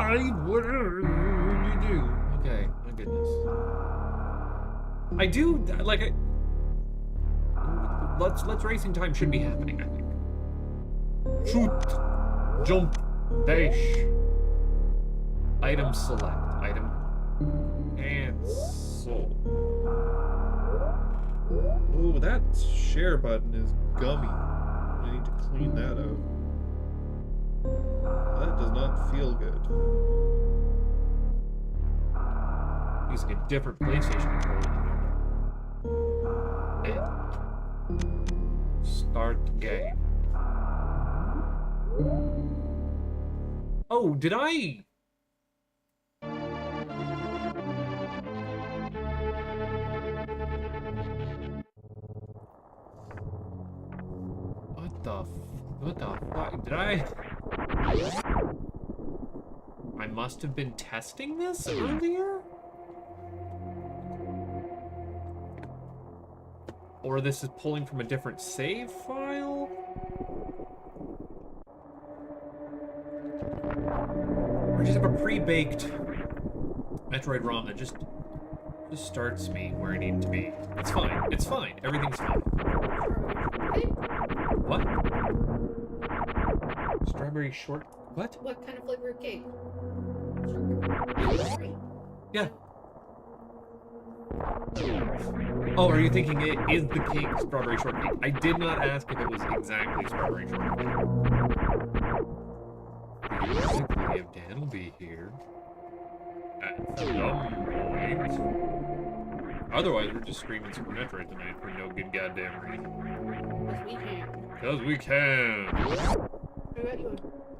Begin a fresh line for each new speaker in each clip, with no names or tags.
What do you do? Okay, my goodness. I do like. Let's racing time should be happening. I think. Shoot, jump, dash. Item select. Item cancel. Oh, that share button is gummy. I need to clean that out. That does not feel good. Using a different PlayStation controller at the moment. And start game. Oh, did I? What the fuck? Did I must have been testing this earlier? Or this is pulling from a different save file? Or just have a pre-baked Metroid ROM that just starts me where I need to be. It's fine. It's fine. Everything's fine. What? Strawberry short... What?
What kind of flavor of cake?
Yeah. Oh, are you thinking it is the cake strawberry shortcake? I did not ask if it was exactly strawberry shortcake. Theoretically, if Dan will be here at some point. Otherwise, we're just screaming Super Metroid tonight for no good goddamn reason. Because we can.
I got you a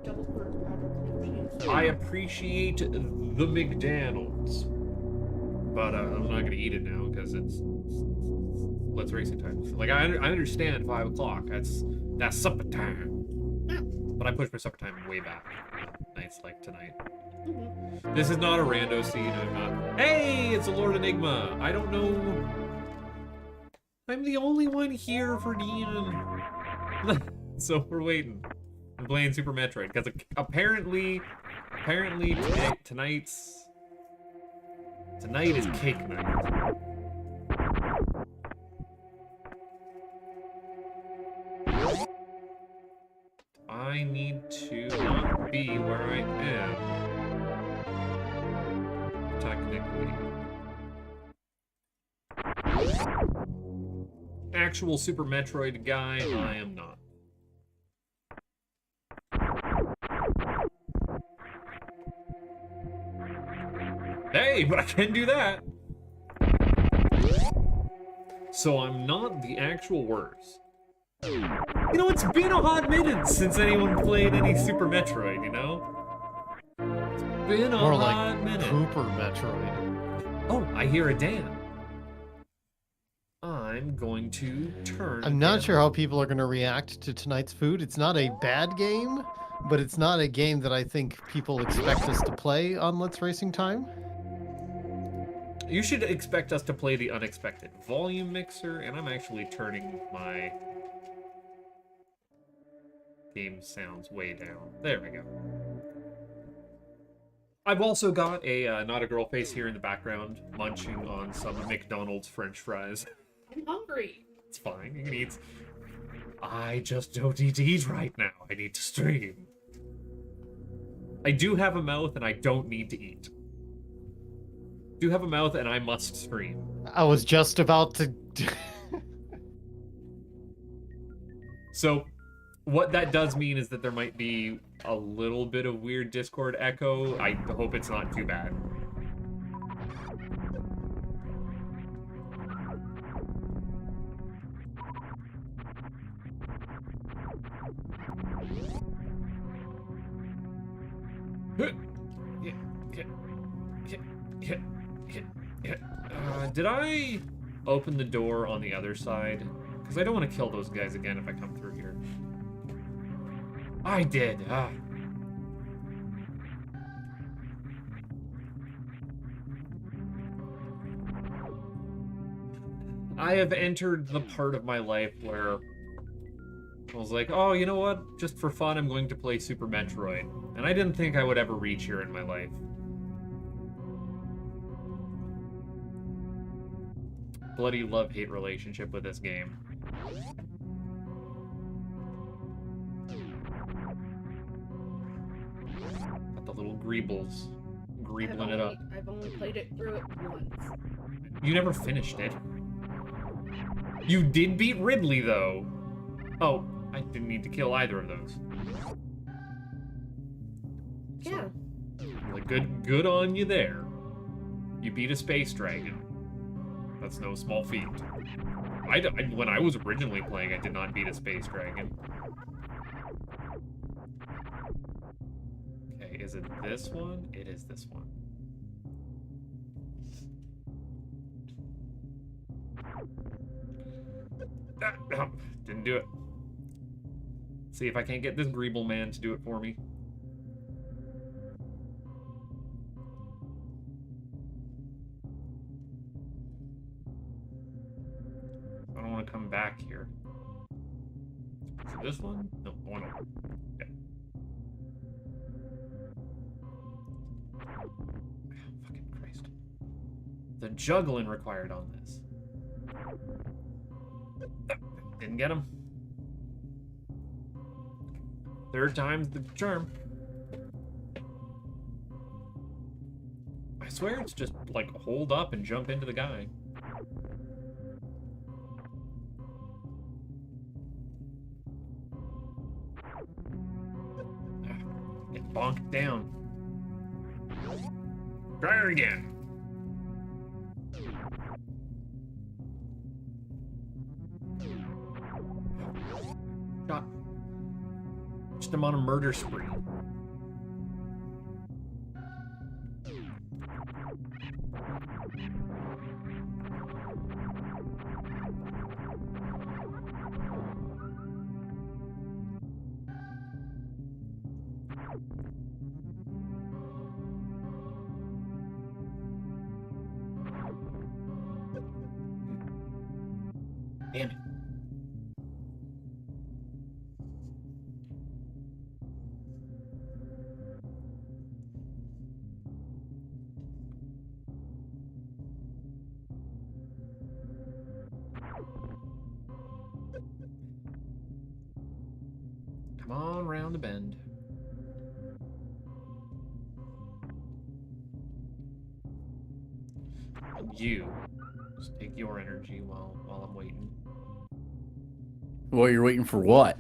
double burger cheese.
I appreciate the McDonald's. But I'm not going to eat it now because it's Let's Racing time. Like, I understand 5 o'clock. That's supper time. But I pushed my supper time way back. Nights like tonight. This is not a rando scene. I'm not... Hey, it's a Lord Enigma. I don't know... I'm the only one here for Dean. So we're waiting. I'm playing Super Metroid. Because apparently tonight is cake night. I need to not be where I am. Technically. Actual Super Metroid guy, I am not. Hey, but I can do that! So I'm not the actual worst. You know, it's been a hot minute since anyone played any Super Metroid, you know? It's been a hot minute.
Cooper Metroid.
Oh, I hear a Dan. I'm going to turn.
I'm not sure how people are going to react to tonight's food. It's not a bad game, but it's not a game that I think people expect us to play on Let's Racing Time.
You should expect us to play the unexpected volume mixer, and I'm actually turning my game sounds way down. There we go. I've also got a not a girl face here in the background, munching on some McDonald's French fries.
I'm hungry.
It's fine. You can eat. I just don't need to eat right now. I need to stream. I do have a mouth, and I don't need to eat. Do have a mouth, and I must stream.
I was just about to...
So, what that does mean is that there might be a little bit of weird Discord echo. I hope it's not too bad. Did I open the door on the other side? Because I don't want to kill those guys again if I come through here. I did. I have entered the part of my life where I was like, oh, you know what? Just for fun, I'm going to play Super Metroid. And I didn't think I would ever reach here in my life. Bloody love-hate relationship with this game. Got the little greebles. Greebling it up.
I've only played it through it once.
You never finished it. You did beat Ridley, though. Oh, I didn't need to kill either of those.
Yeah.
Like, good on you there. You beat a space dragon. That's no small feat. When I was originally playing, I did not beat a space dragon. Okay, is it this one? It is this one. Didn't do it. See if I can't get this Greeble man to do it for me. I don't want to come back here. Is it this one? No, one over. Yeah. Fucking Christ. The juggling required on this. Didn't get him. Third time's the charm. I swear it's just like hold up and jump into the guy. Get bonked down. Try it again. Shot. Just him on a murder spree. Damn it. Come on round the bend. You just take your energy while I'm waiting.
Well, you're waiting for what?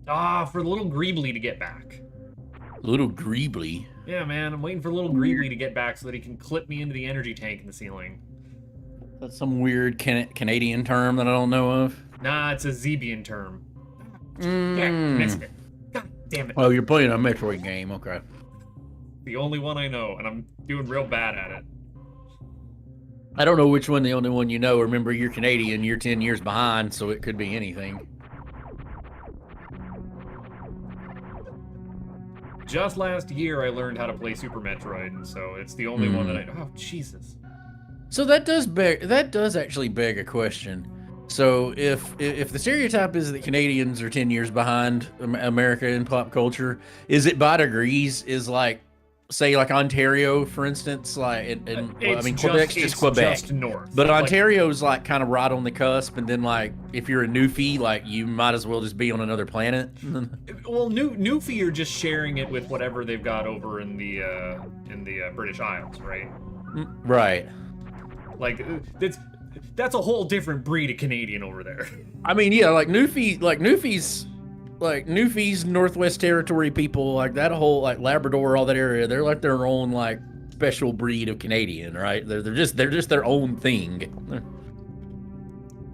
For the little Greebly to get back.
Little Greebly?
Yeah, man, I'm waiting for little Greebly to get back so that he can clip me into the energy tank in the ceiling.
That's some weird Canadian term that I don't know of.
Nah, it's a Zebian term. Yeah,
Mm.
missed it. God damn it.
Oh, you're playing a Metroid game. Okay.
The only one I know, and I'm doing real bad at it.
I don't know which one the only one you know. Remember, you're Canadian. You're 10 years behind, so it could be anything.
Just last year, I learned how to play Super Metroid, and so it's the only one that I know. Oh, Jesus.
So that does actually beg a question. So if the stereotype is that Canadians are 10 years behind America in pop culture, is it by degrees? Is like, say like Ontario, for instance, like well, I mean Quebec's just Quebec,
just north.
but Ontario's like kind of right on the cusp, and then like if you're a Newfie, like you might as well just be on another planet.
Well, Newfie are just sharing it with whatever they've got over in the British Isles, right?
Right.
Like that's a whole different breed of Canadian over there.
I mean, yeah, like Newfie's Northwest Territory people, like that whole like Labrador, all that area, they're like their own like special breed of Canadian, right? They're just their own thing.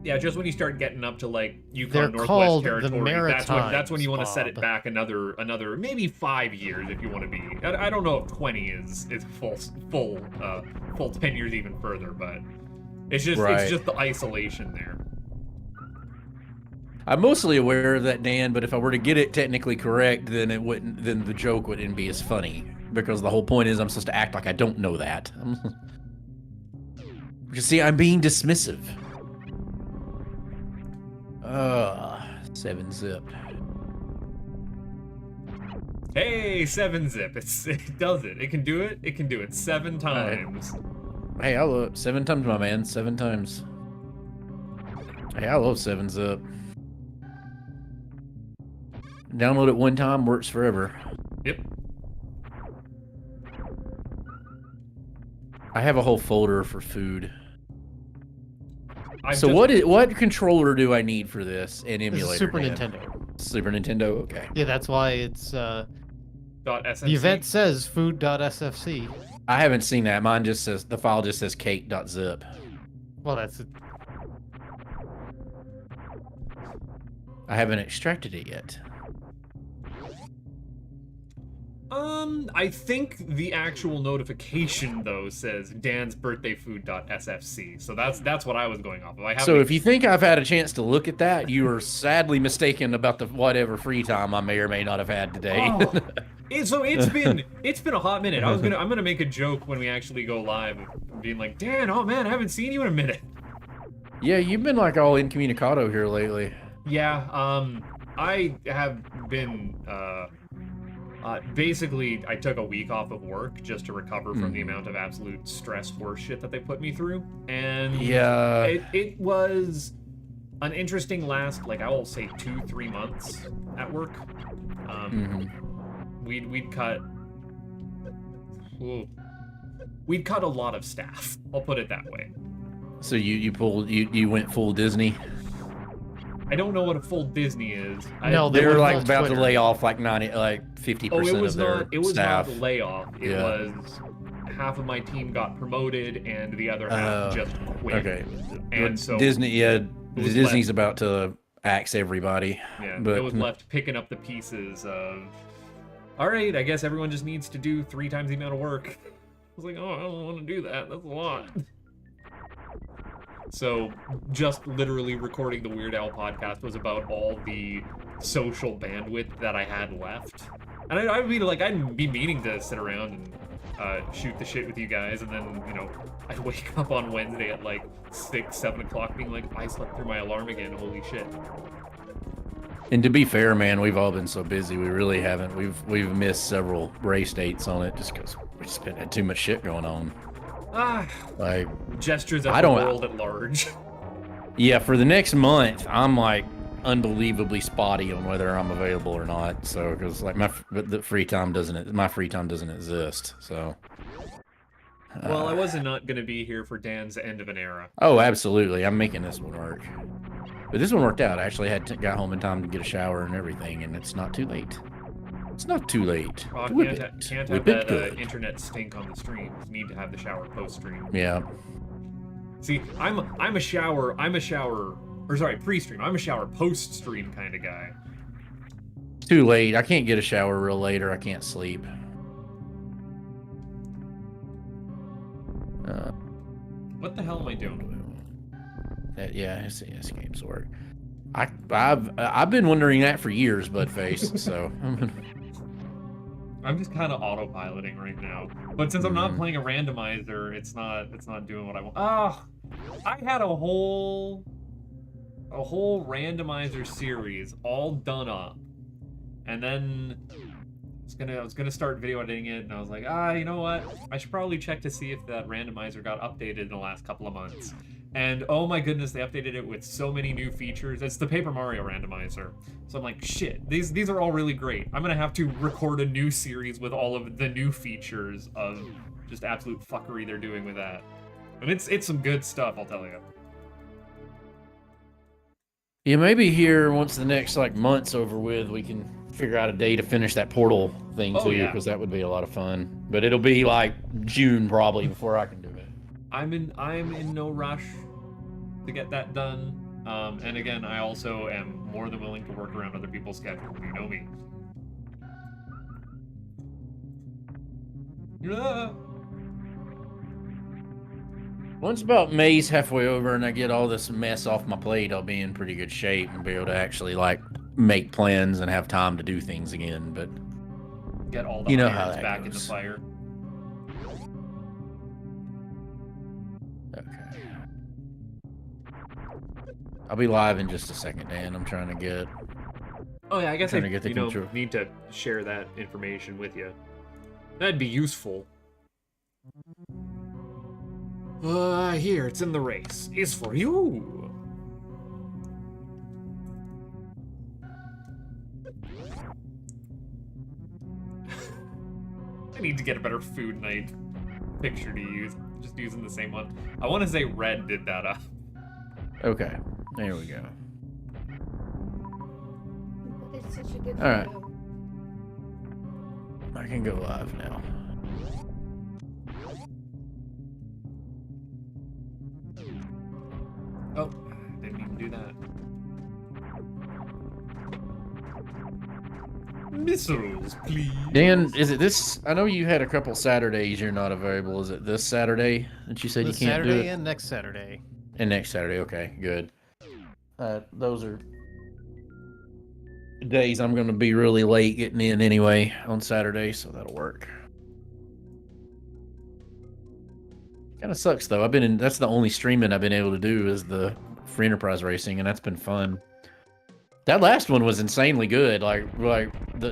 Yeah, just when you start getting up to like Yukon
They're
Northwest
called the
Territory, that's when you want to
Maritimes,
set it
Bob.
back another maybe 5 years if you want to be. I don't know if 20 is full 10 years even further, but it's just the isolation there.
I'm mostly aware of that, Dan, but if I were to get it technically correct, then the joke wouldn't be as funny, because the whole point is I'm supposed to act like I don't know that. You see, I'm being dismissive. 7-zip.
Hey, 7-zip. It does it. It can do it. It can do it 7 times.
Hey, I love 7 times, my man. 7 times. Hey, I love 7-zip. Download it one time, works forever.
Yep.
I have a whole folder for food.
I've
So
just-
what controller do I need for this? An
This
emulator?
is Super
Dan?
Nintendo.
Super Nintendo. Okay.
Yeah, that's why it's
.smc.
the event says food.sfc.
I haven't seen that. Mine just says the file just says cake.zip.
Well, that's it.
I haven't extracted it yet.
I think the actual notification though says Dan's birthday food.sfc. So that's what I was going off of. I haven't.
So if you think I've had a chance to look at that, you are sadly mistaken about the whatever free time I may or may not have had today.
Oh. So it's been a hot minute. I'm gonna make a joke when we actually go live, being like, Dan, oh man, I haven't seen you in a minute.
Yeah, you've been like all incommunicado here lately.
Yeah, I have been basically I took a week off of work just to recover from the amount of absolute stress horse shit that they put me through, and
Yeah.
it was an interesting last, like, I will say 2-3 months at work. We'd cut a lot of staff. I'll put it that way.
So you went full Disney?
I don't know what a full Disney is.
No,
They were
went
like
full
about to
Twitter.
lay off like 50% of their staff.
Not a layoff. It
Yeah.
was half of my team got promoted and the other half just quit.
Okay.
And so
Disney, yeah,
was
Disney's about to axe everybody.
yeah,
but
it was left picking up the pieces of, all right, I guess everyone just needs to do 3 times the amount of work. I was like, oh, I don't want to do that. That's a lot. So just literally recording the Weird Al podcast was about all the social bandwidth that I had left. And I'd be meaning to sit around and shoot the shit with you guys, and then, you know, I'd wake up on Wednesday at like 6, 7 o'clock being like, I slept through my alarm again, holy shit.
And to be fair, man, we've all been so busy. We really haven't. We've missed several race dates on it just because we just been had too much shit going on. Like,
Gestures of
I
the
don't-
world at large.
yeah, for the next month, I'm like unbelievably spotty on whether I'm available or not. So, because like my free time doesn't exist. So.
Well, I wasn't not gonna be here for Dan's end of an era.
Oh, absolutely. I'm making this one work. But this one worked out. I actually got home in time to get a shower and everything, and it's not too late. It's not too late.
Oh,
Whip
can't
Whip
have
it
that
good.
internet stink on the stream. Need to have the shower post stream.
Yeah.
See, I'm a shower, or sorry, pre-stream. I'm a shower post-stream kind of guy.
Too late. I can't get a shower real late or I can't sleep.
What the hell am I doing?
Yeah, this game's work. I've been wondering that for years, Budface. So
I'm just kind of autopiloting right now. But since I'm not playing a randomizer, it's not doing what I want. Ah, I had a whole randomizer series all done up, and then I was gonna start video editing it, and I was like, you know what? I should probably check to see if that randomizer got updated in the last couple of months. And oh my goodness, they updated it with so many new features. It's the Paper Mario randomizer. So I'm like, shit, these are all really great. I'm gonna have to record a new series with all of the new features of just absolute fuckery they're doing with that. And it's some good stuff, I'll tell you.
yeah, maybe here once the next like month's over with, we can figure out a day to finish that Portal thing
Oh,
too,
yeah.
because that would be a lot of fun. But it'll be like June probably before I can do it.
I'm in no rush to get that done. And again, I also am more than willing to work around other people's schedules. You know me. Yeah.
Once about May's halfway over and I get all this mess off my plate, I'll be in pretty good shape and be able to actually like make plans and have time to do things again. But
Get all the
You know how
irons
that
back in the
goes.
fire.
okay, I'll be live in just a second, Dan. I'm trying to get
Oh yeah, I guess I
trying to get the control.
need to share that information with you. That'd be useful. Here, it's in the race. It's for you. I need to get a better food night picture to use. Just using the same one. I want to say Red did that up.
Okay, there we go.
It's such a good
All right.
photo.
I can go live now.
Oh, didn't even do that. Missiles, please.
Dan, is it this? I know you had a couple Saturdays you're not available. Is it this Saturday that you said
This
you can't do
Saturday
it?
and next Saturday.
And next Saturday, okay, good. Those are days I'm going to be really late getting in anyway on Saturday, so that'll work. Kind of sucks though. That's the only streaming I've been able to do is the free enterprise racing, and that's been fun. That last one was insanely good.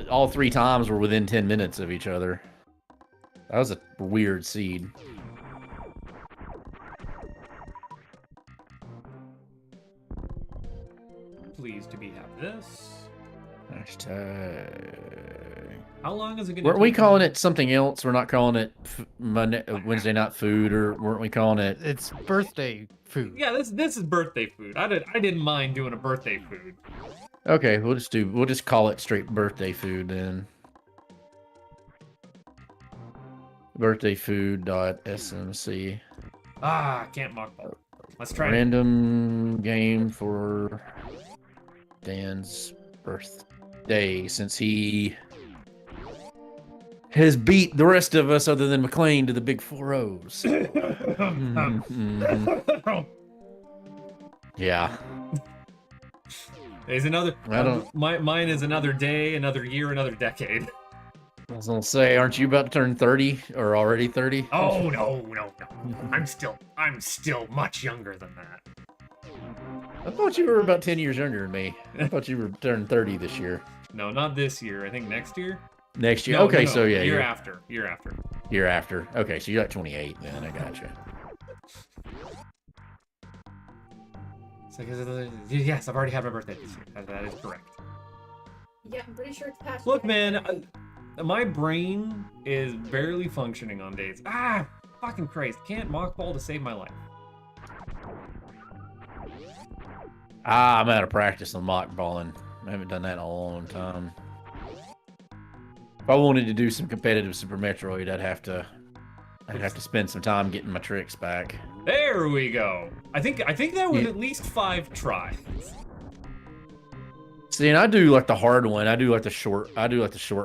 All 3 times were within 10 minutes of each other. That was a weird seed.
Pleased to be have this.
Hashtag.
How long is it going to
Weren't we calling it something else? We're not calling it Wednesday night food, or weren't we calling it?
It's birthday food.
Yeah, this is birthday food. I didn't mind doing a birthday food.
Okay, we'll just call it straight birthday food then. Birthday food.smc.
Ah, can't mockball. Let's try it.
Random game for Dan's birthday, since he has beat the rest of us other than McLean to the big 4-0s. Yeah.
There's another.
I don't-
Mine is another day, another year, another decade.
I was gonna say, aren't you about to turn 30 or already 30?
Oh no. I'm still much younger than that.
I thought you were about 10 years younger than me. I thought you were turning 30 this year.
No, not this year. I think next year.
Next year?
No,
Okay,
no,
so yeah.
Year
you're-
after. Year after.
Year after. Okay, so you're like 28 then. I gotcha.
It's like, yes, I've already had my birthday this year. That is correct.
Yeah, I'm pretty sure it's past.
Look,
May.
man, my brain is barely functioning on days. Ah, fucking Christ! Can't mockball to save my life.
I'm out of practice on mock balling. I haven't done that in a long time. If I wanted to do some competitive Super Metroid, I'd have to spend some time getting my tricks back.
There we go. I think that was at least 5 tries.
See, and I do like the hard one. I do like the short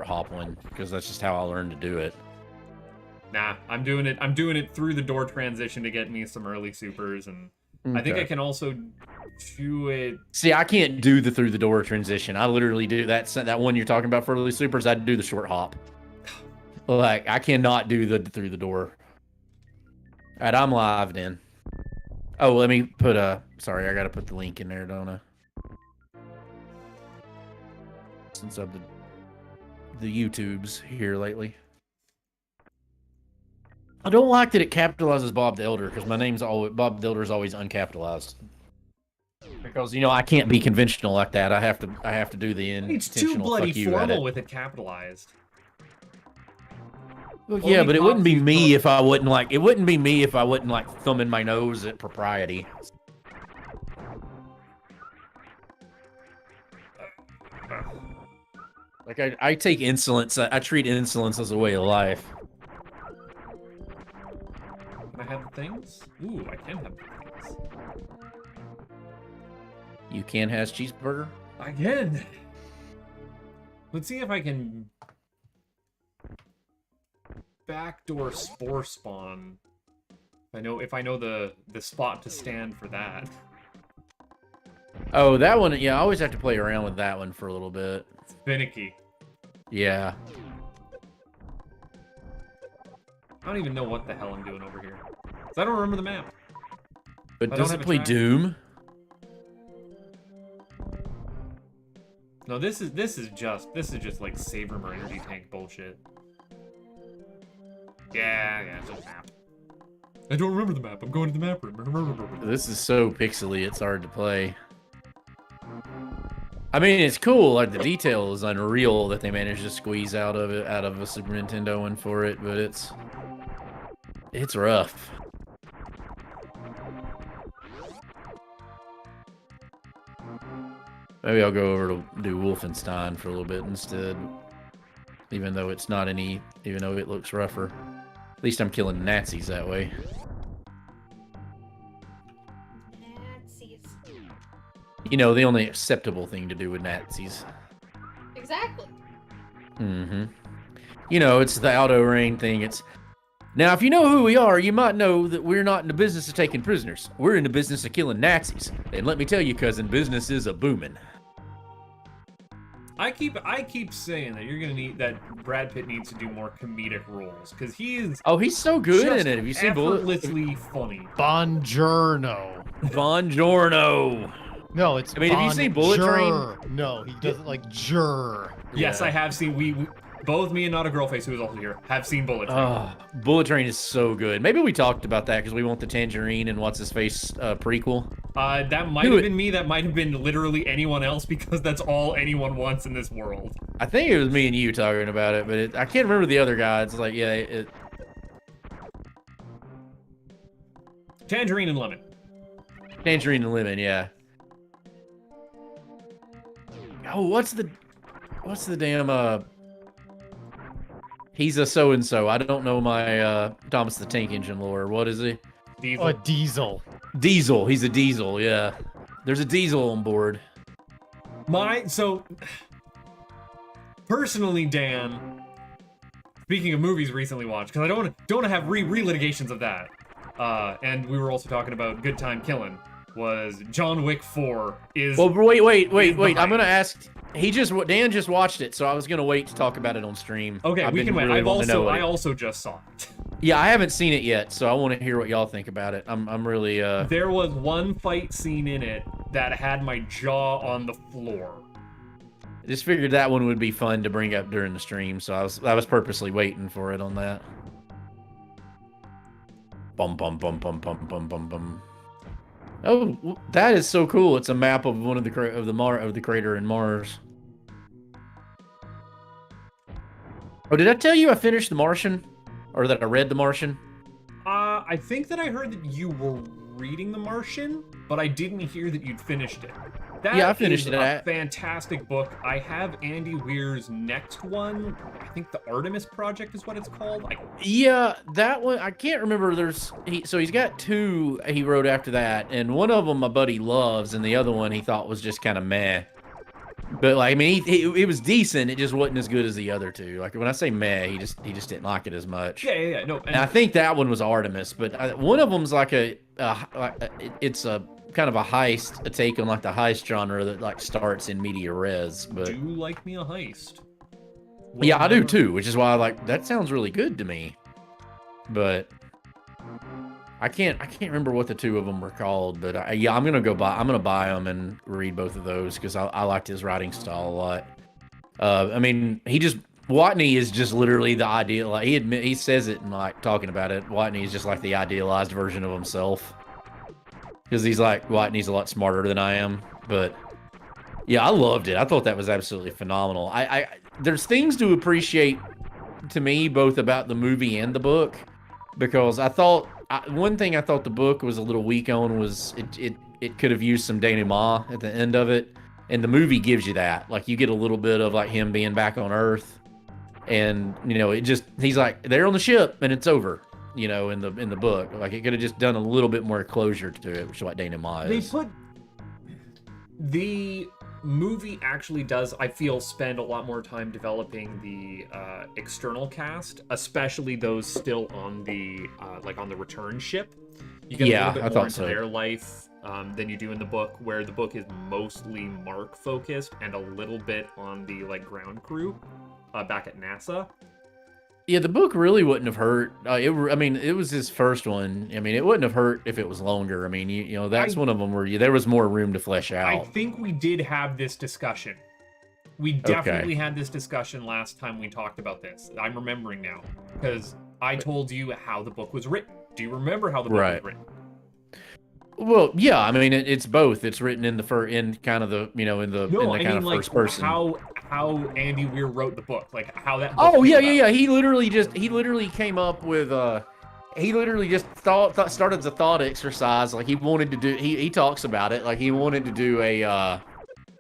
hop one because that's just how I learned to do it.
Nah, I'm doing it through the door transition to get me some early supers, and I think I can also do it.
See, I can't do the through the door transition. I literally do that one you're talking about for early supers. I do the short hop. Like I cannot do the through the door. All right, I'm live then. Oh, let me put sorry, I gotta put the link in there, don't I? Since I've the YouTubes here lately. I don't like that it capitalizes Bob the Elder because my name's always Bob the Elder is always uncapitalized. Because I can't be conventional like that. I have to do the
It's too
intentional
bloody
fuck you
formal
edit.
with it capitalized.
Well,
Only
yeah, but it wouldn't be
Foxy
me
Fox-
if I wouldn't like. It wouldn't be me if I wouldn't like thumbing my nose at propriety. Like I take insolence. I treat insolence as a way of life.
Can I have the things? Ooh, I can have the things.
You can has cheeseburger.
I can. Let's see if I can backdoor spore spawn. If I know the spot to stand for that.
Oh, that one. Yeah, I always have to play around with that one for a little bit.
It's finicky.
Yeah.
I don't even know what the hell I'm doing over here. 'Cause I don't remember the map.
But
I don't
does
have
it
a
play
track.
Doom?
No, this is just like save room or energy tank bullshit. Yeah, it's a map. I don't remember the map. I'm going to the map room.
This is so pixely, it's hard to play. I mean, it's cool. Like the detail is unreal that they managed to squeeze out of a Super Nintendo one for it, but it's rough. Maybe I'll go over to do Wolfenstein for a little bit instead. Even though it's not any, even though it looks rougher. At least I'm killing Nazis that way.
Nazis.
You know, the only acceptable thing to do with Nazis.
Exactly.
Mm-hmm. You know, it's the auto rain thing. It's now, if you know who we are, you might know that we're not in the business of taking prisoners. We're in the business of killing Nazis. And let me tell you, cousin, business is a booming.
I keep saying that you're gonna need that Brad Pitt needs to do more comedic roles because he is.
Oh, he's so good
just
in it. Have you seen Bullet?
effortlessly funny.
Bongiorno.
Buongiorno.
No, it's.
I mean, have you seen Bullet Train?
No, he doesn't like jur.
Yes,
Yeah.
I have seen. We both me and Not a Girl Face, who is also here, have seen Bullet Train.
Oh, Bullet Train is so good. Maybe we talked about that because we want the Tangerine and What's His Face prequel.
That might have been me. That might have been literally anyone else because that's all anyone wants in this world.
I think it was me and you talking about it, but I can't remember the other guy. It's like, yeah,
Tangerine and lemon.
Tangerine and Lemon, yeah. Oh, what's the damn he's a so-and-so. I don't know my Thomas the Tank Engine lore. What is he?
Diesel.
A diesel.
Diesel. He's a diesel, yeah. There's a diesel on board.
Personally, Dan. Speaking of movies recently watched, because I don't want to have re-litigations of that. And we were also talking about Good Time Killing. Was John Wick 4 is.
Well, wait.
behind.
I'm gonna ask. Dan just watched it, so I was gonna wait to talk about it on stream.
Okay, we can wait.
Really
I also just saw it.
Yeah, I haven't seen it yet, so I want to hear what y'all think about it. I'm really
There was one fight scene in it that had my jaw on the floor.
just figured that one would be fun to bring up during the stream, so I was purposely waiting for it on that. Bum bum bum bum bum bum bum bum. Oh, that is so cool! It's a map of one of the crater in Mars. Oh, did I tell you I finished The Martian, or that I read The Martian?
I think that I heard that you were reading The Martian, but I didn't hear that you'd finished it.
Yeah, I finished
is
it.
A fantastic book. I have Andy Weir's next one. I think the Artemis Project is what it's called.
Yeah, that one I can't remember. He's got two he wrote after that, and one of them my buddy loves, and the other one he thought was just kind of meh. But like, I mean, it was decent. It just wasn't as good as the other two. Like when I say meh, he just didn't like it as much.
Yeah. No,
And I think that one was Artemis, but one of them's like it's a kind of a heist, a take on like the heist genre that like starts in media res. But
do like me a heist.
yeah, I do too, which is why that sounds really good to me. But I can't remember what the two of them were called. But yeah, I'm gonna buy them and read both of those because I liked his writing style a lot. I mean, Watney is just literally the ideal. Like he says it and like talking about it. Watney is just like the idealized version of himself. Because he's like, Watney's a lot smarter than I am. But yeah, I loved it. I thought that was absolutely phenomenal. There's things to appreciate to me both about the movie and the book, because one thing I thought the book was a little weak on was it could have used some denouement at the end of it, and the movie gives you that. Like you get a little bit of like him being back on Earth, and you know he's like they're on the ship and it's over. You know, in the book, like it could have just done a little bit more closure to it, which is what denouement is.
The movie actually does, I feel, spend a lot more time developing the external cast, especially those still on the on the return ship. You get a little bit more into their life than you do in the book, where the book is mostly Mark focused and a little bit on the ground crew back at NASA.
Yeah, the book really wouldn't have hurt. I mean, it was his first one. I mean, it wouldn't have hurt if it was longer. I mean, you know, that's one of them where there was more room to flesh out.
I think we did have this discussion We definitely had this discussion last time we talked about this. I'm remembering now because I told you how the book was written. Do you remember how the book was written?
Well, yeah. I mean, it's both. It's written in the in kind of the in the kind of first person.
How Andy Weir wrote the book, like how that.
Oh yeah. He literally came up with he literally just started the thought exercise. Like he wanted to do. He talks about it. Like he wanted to do a.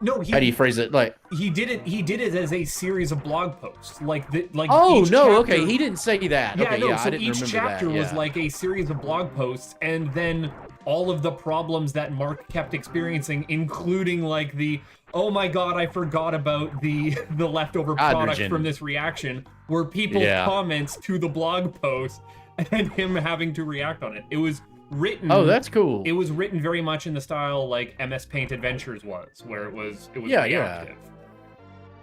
No,
how do you phrase it? Like
he did it as a series of blog posts.
Oh
each
no,
chapter,
okay, he didn't say that.
Yeah,
okay,
no,
yeah,
so
I didn't
each
remember
chapter
that. Yeah.
was like a series of blog posts, and then all of the problems that Mark kept experiencing, including like the oh my god, I forgot about the leftover product from this reaction, were people's comments to the blog post and him having to react on it. It was written.
Oh, that's cool.
It was written very much in the style like MS Paint Adventures was, where it was reactive.
Yeah.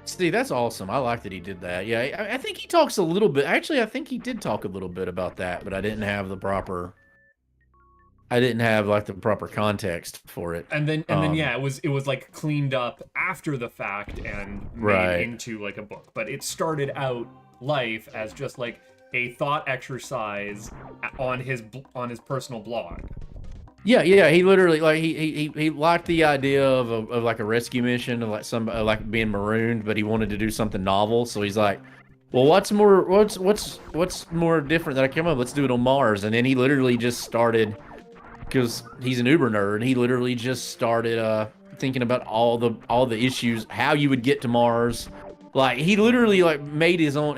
See, that's awesome. I like that he did that. Yeah, I think he talks a little bit. Actually, I think he did talk a little bit about that, but I didn't have the proper. I didn't have like the proper context for it.
And then yeah, it was like cleaned up after the fact and made into like a book. But it started out life as just like a thought exercise on his personal blog.
Yeah. He literally like he liked the idea of like a rescue mission of like somebody like being marooned, but he wanted to do something novel. So he's like, well, what's more different that I came up? Let's do it on Mars. And then he literally just started, because he's an Uber nerd. He literally just started thinking about all the issues, how you would get to Mars. Like he literally like made his own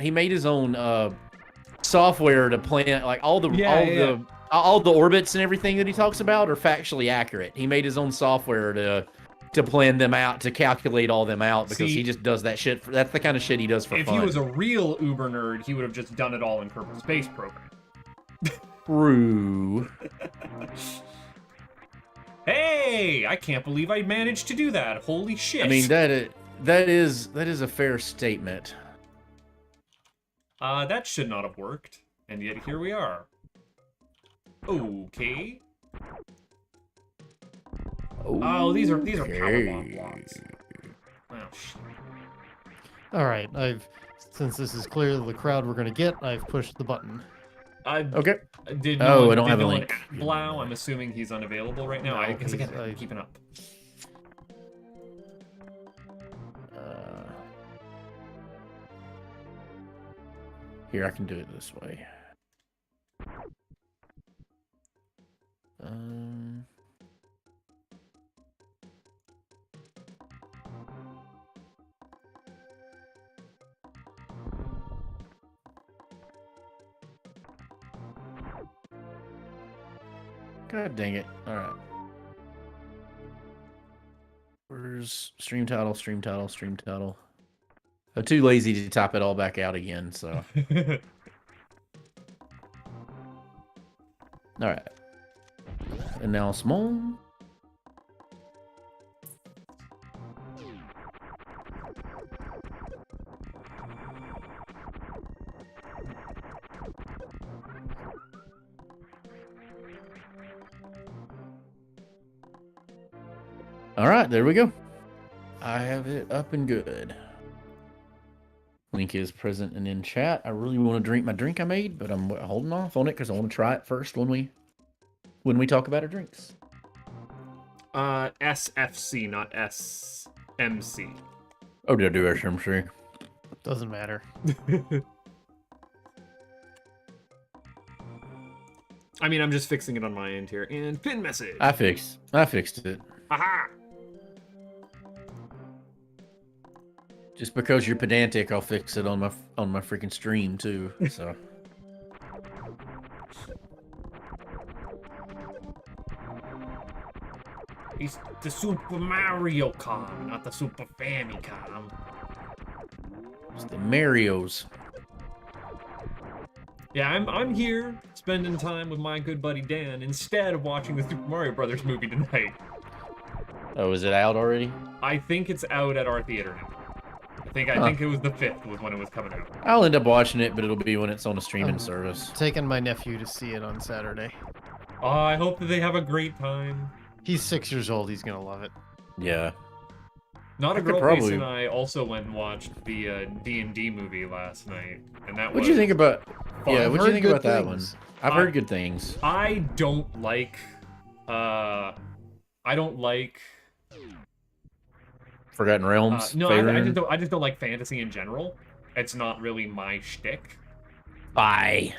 software to plan like all the orbits and everything that he talks about are factually accurate. He made his own software to plan them out, to calculate all them out, because he just does that shit. That's the kind of shit he does for fun.
If he was a real Uber nerd, he would have just done it all in Kerbal Space Program.
True.
Hey, I can't believe I managed to do that. Holy shit.
I mean, that is a fair statement.
That should not have worked, and yet here we are. Okay. Oh, these are power bomb blocks. Oh shit.
All right, since this is clearly the crowd we're gonna get, I've pushed the button.
Okay.
I
don't have a link.
Blau, I'm assuming he's unavailable right now.
No,
I guess again, I'm keeping up.
Here, I can do it this way. God dang it. All right. Where's stream title, stream title, stream title? I'm too lazy to type it all back out again, so. All right. Announcement. All right, there we go. I have it up and good. Link is present and in chat. I really want to drink my drink I made, but I'm holding off on it because I want to try it first when we talk about our drinks.
SFC, not SMC.
Oh, did I do SMC?
Doesn't matter.
I mean, I'm just fixing it on my end here. And pin message.
I fixed it.
Aha!
Just because you're pedantic, I'll fix it on my freaking stream too. So.
It's the Super Mario Con, not the Super Famicom.
It's the Marios.
Yeah, I'm here spending time with my good buddy Dan instead of watching the Super Mario Brothers movie tonight.
Oh, is it out already?
I think it's out at our theater now. I think it was the 5th was when it was coming out.
I'll end up watching it, but it'll be when it's on a streaming service.
Taking my nephew to see it on Saturday.
Oh, I hope that they have a great time.
He's 6 years old. He's gonna love it.
Yeah.
Not a
I could
Girl Face
probably-
and I also went and watched the D&D movie last night, and that
What'd
was
you think about?
fun.
Yeah,
I've
what'd you
heard
think
good
about that one?
things.
I've
I-
heard good things.
I don't like I don't like
Forgotten Realms.
no,
Faerun?
I just don't like fantasy in general. It's not really my shtick.
Bye.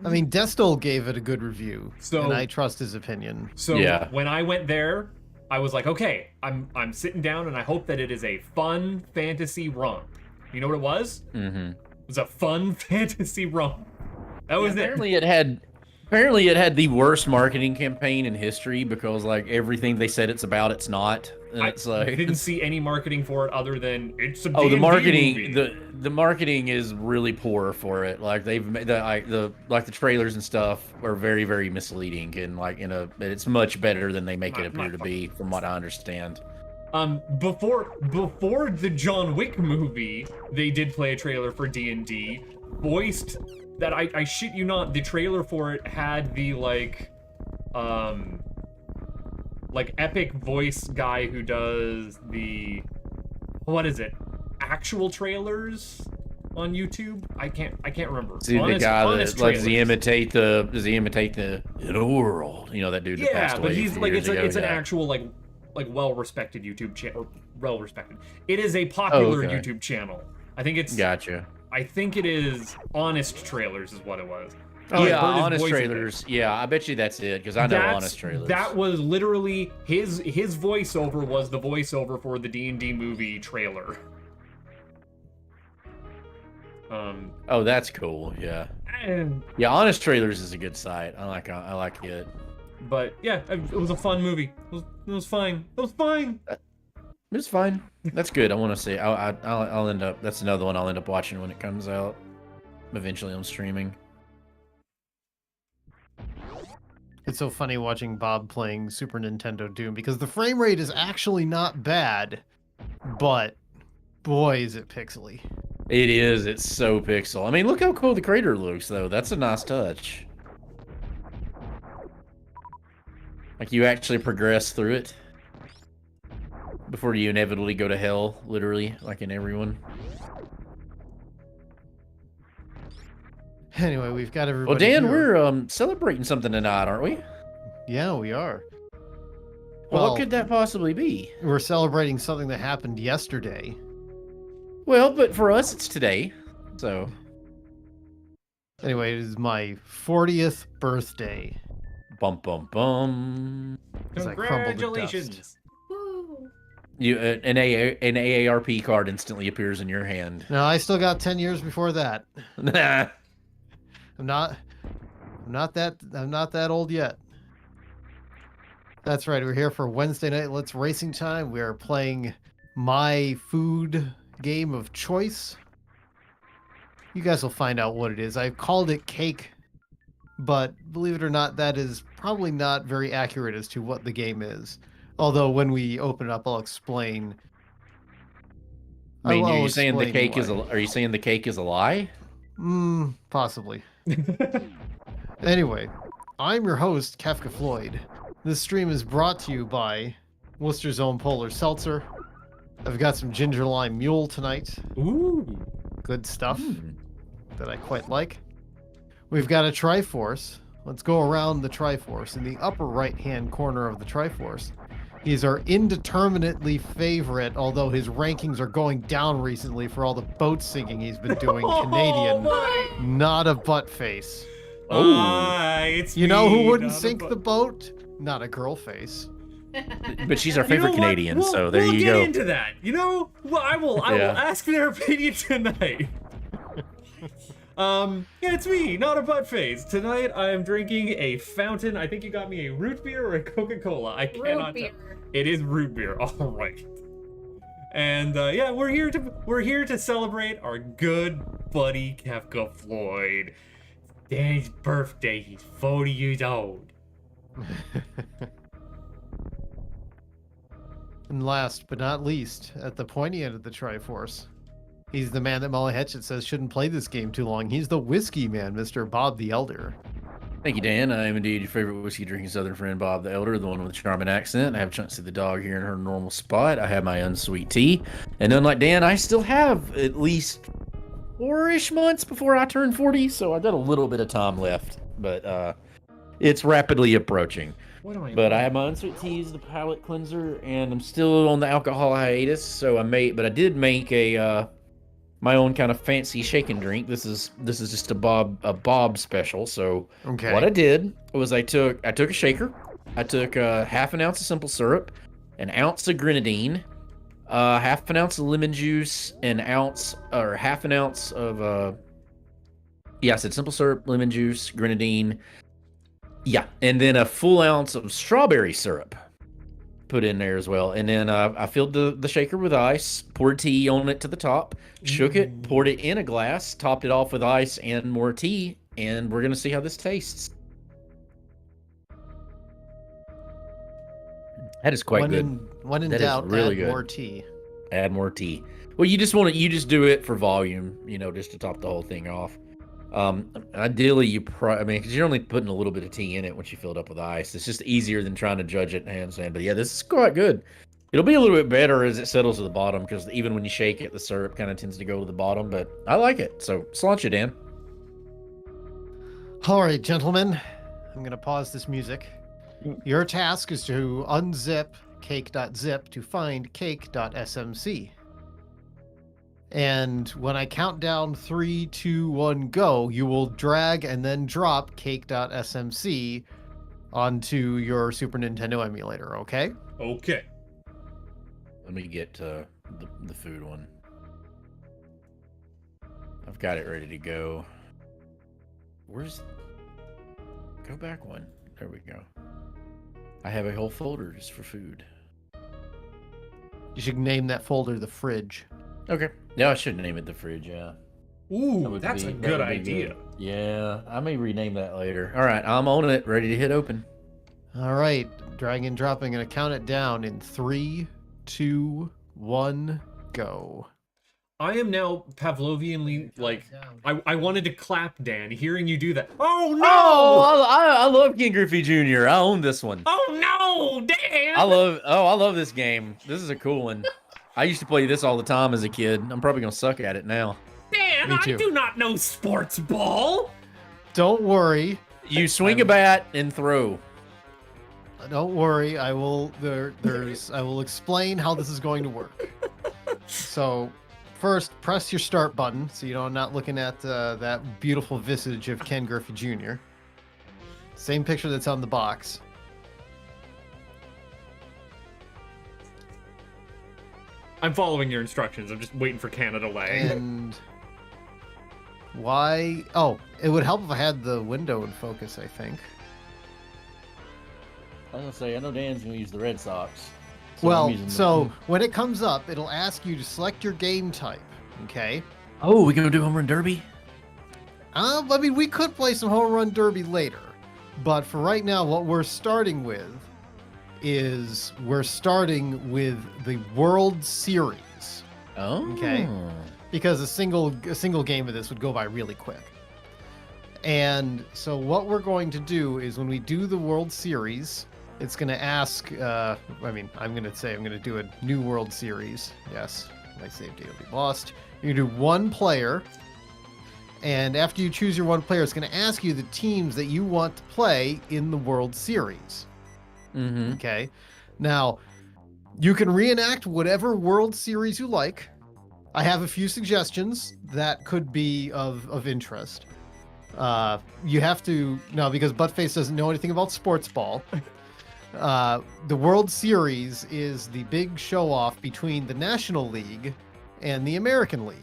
I mean, Destol gave it a good review,
So-
and I trust his opinion.
So
Yeah.
when I went there, I was like, okay, I'm sitting down and I hope that it is a fun fantasy romp. You know what it was?
Mm-hmm.
It was a fun fantasy romp. That was it.
Apparently it had the worst marketing campaign in history because like everyththing they said it's about, it's not. And it's
I
like
didn't see any marketing for it other than it's a
oh, the
D&D
marketing
movie.
the marketing is really poor for it. Like they've made the trailers and stuff are very very misleading and like it's much better than they make it appear to be from what I understand.
Before the John Wick movie, they did play a trailer for D&D, voiced that I shit you not, the trailer for it had the like epic voice guy who does the what is it? Actual trailers on YouTube? I can't remember.
See the guy
honest
that like does he
trailers.
imitate the in a world? You know that dude that
Yeah,
passed away.
but
a
he's
few
like
years ago,
it's an
yeah.
actual like well-respected YouTube channel. Well-respected. It is a popular
okay.
YouTube channel. I think it's
Gotcha.
I think it is Honest Trailers is what it was. Oh,
Yeah,
I heard his
Honest
voice in it.
Trailers. Yeah, I bet you that's it because I know Honest Trailers.
That was literally his voiceover was the voiceover for the D&D movie trailer.
Oh, that's cool. Yeah.
And,
Yeah, Honest Trailers is a good site. I like it.
but yeah, it was a fun movie. It was fine. It was fine.
It's fine. That's good. I want to see. I'll end up. That's another one I'll end up watching when it comes out. Eventually on streaming.
It's so funny watching Bob playing Super Nintendo Doom because the frame rate is actually not bad, but boy, is it pixely.
It is. It's so pixel. I mean, look how cool the crater looks, though. That's a nice touch. Like you actually progress through it before you inevitably go to hell, literally, like in everyone.
Anyway, we've got everybody.
Well, Dan,
here.
we're celebrating something tonight, aren't we?
Yeah, we are.
Well, what could that possibly be?
We're celebrating something that happened yesterday.
Well, but for us, it's today. So,
Anyway, it is my 40th birthday.
bum bum bum.
As I crumble to
Congratulations.
Woo!
You an AARP card instantly appears in your hand.
No, I still got 10 years before that.
Nah.
I'm not that old yet. That's right. We're here for Wednesday night Let's Racing Time. We are playing my food game of choice. You guys will find out what it is. I've called it cake, but believe it or not, that is probably not very accurate as to what the game is. Although when we open it up, I'll explain.
I mean,
I'll
are you saying the
explain
cake is a?
why.
Are you saying the cake is a lie?
Possibly. Anyway, I'm your host, Kefka Floyd. This stream is brought to you by Worcester's Own Polar Seltzer. I've got some ginger lime mule tonight.
Ooh.
Good stuff that I quite like. We've got a Triforce. Let's go around the Triforce. In the upper right-hand corner of the Triforce, he's our indeterminately favorite, although his rankings are going down recently for all the boat sinking he's been doing. Canadian, not a butt face.
It's
You know who
me,
wouldn't
not a
sink
bu-
the boat? Not a girl face.
But she's our
You know
favorite
what?
Canadian, so there
we'll
you
get
go.
into that. You know, well, I will
Yeah.
ask their opinion tonight. Yeah, it's me, not a butt face. Tonight I am drinking a fountain. I think you got me a root beer or a Coca-Cola. I cannot
Root
tell.
beer.
It is root beer. All right. And yeah, we're here to celebrate our good buddy Kefka Floyd. Dan's birthday. He's 40 years old.
And last but not least, at the pointy end of the Triforce, he's the man that Molly Hatchet says shouldn't play this game too long. He's the whiskey man, Mr. Bob the Elder.
Thank you, Dan. I am indeed your favorite whiskey drinking Southern friend, Bob the Elder, the one with the charming accent. I have Chunksy the dog here in her normal spot. I have my unsweet tea. And unlike Dan, I still have at least 4-ish months before I turn 40, so I got a little bit of time left. But it's rapidly approaching.
What am I?
But I have my unsweet teas, the palate cleanser, and I'm still on the alcohol hiatus. So I did make a my own kind of fancy shaken drink. This is just a Bob special. So
Okay.
what I did was I took a shaker, I took half an ounce of simple syrup, an ounce of grenadine, half an ounce of lemon juice, half an ounce of I said simple syrup, lemon juice, grenadine, and then a full ounce of strawberry syrup put in there as well. And then I filled the shaker with ice, poured tea on it to the top, shook it, poured it in a glass, topped it off with ice and more tea, and we're gonna see how this tastes. That is quite good.
When in
That is
doubt,
really
add
good.
more tea.
Add more tea. Well, you just do it for volume, just to top the whole thing off. Ideally, because you're only putting a little bit of tea in it once you fill it up with ice. It's just easier than trying to judge it in handstand. But yeah, this is quite good. It'll be a little bit better as it settles to the bottom, because even when you shake it, the syrup kind of tends to go to the bottom. But I like it. So launch it, Dan.
All right, gentlemen, I'm going to pause this music. Your task is to unzip cake.zip to find cake.smc. And when I count down 3, 2, 1, go, you will drag and then drop cake.smc onto your Super Nintendo emulator, okay?
Okay.
Let me get the food one. I've got it ready to go. Go back one. There we go. I have a whole folder just for food.
You should name that folder the fridge.
Okay. Yeah, I should name it the fridge, yeah.
Ooh, that's a good idea.
Yeah, I may rename that later. All right, I'm on it, ready to hit open.
All right, drag and dropping, and count it down in 3, 2, 1, go.
I am now Pavlovianly, I wanted to clap, Dan, hearing you do that. Oh, no!
Oh, I love King Griffey Jr. I own this one.
Oh, no, Dan!
I love this game. This is a cool one. I used to play this all the time as a kid. I'm probably going to suck at it now.
Dan,
Me
I
too.
do not know sports ball!
Don't worry.
You swing a bat and throw.
Don't worry. I will I will explain how this is going to work. So, first, press your start button so you're not looking at that beautiful visage of Ken Griffey Jr. Same picture that's on the box.
I'm following your instructions. I'm just waiting for Canada lag.
And why? Oh, it would help if I had the window in focus, I think.
I was going to say, I know Dan's going to use the Red Sox.
Well, so when it comes up, it'll ask you to select your game type, okay?
Oh, we going to do Home Run Derby?
I mean, we could play some Home Run Derby later, but for right now, what we're starting with is the World Series.
Oh.
Okay. Because a single game of this would go by really quick. And so what we're going to do is when we do the World Series, it's going to ask, I'm going to do a new World Series. Yes, my save data will be lost. You're going to do one player. And after you choose your one player, it's going to ask you the teams that you want to play in the World Series.
Mm-hmm.
Okay. Now, you can reenact whatever World Series you like. I have a few suggestions that could be of interest. You have to because Buttface doesn't know anything about sports ball. The World Series is the big show-off between the National League and the American League.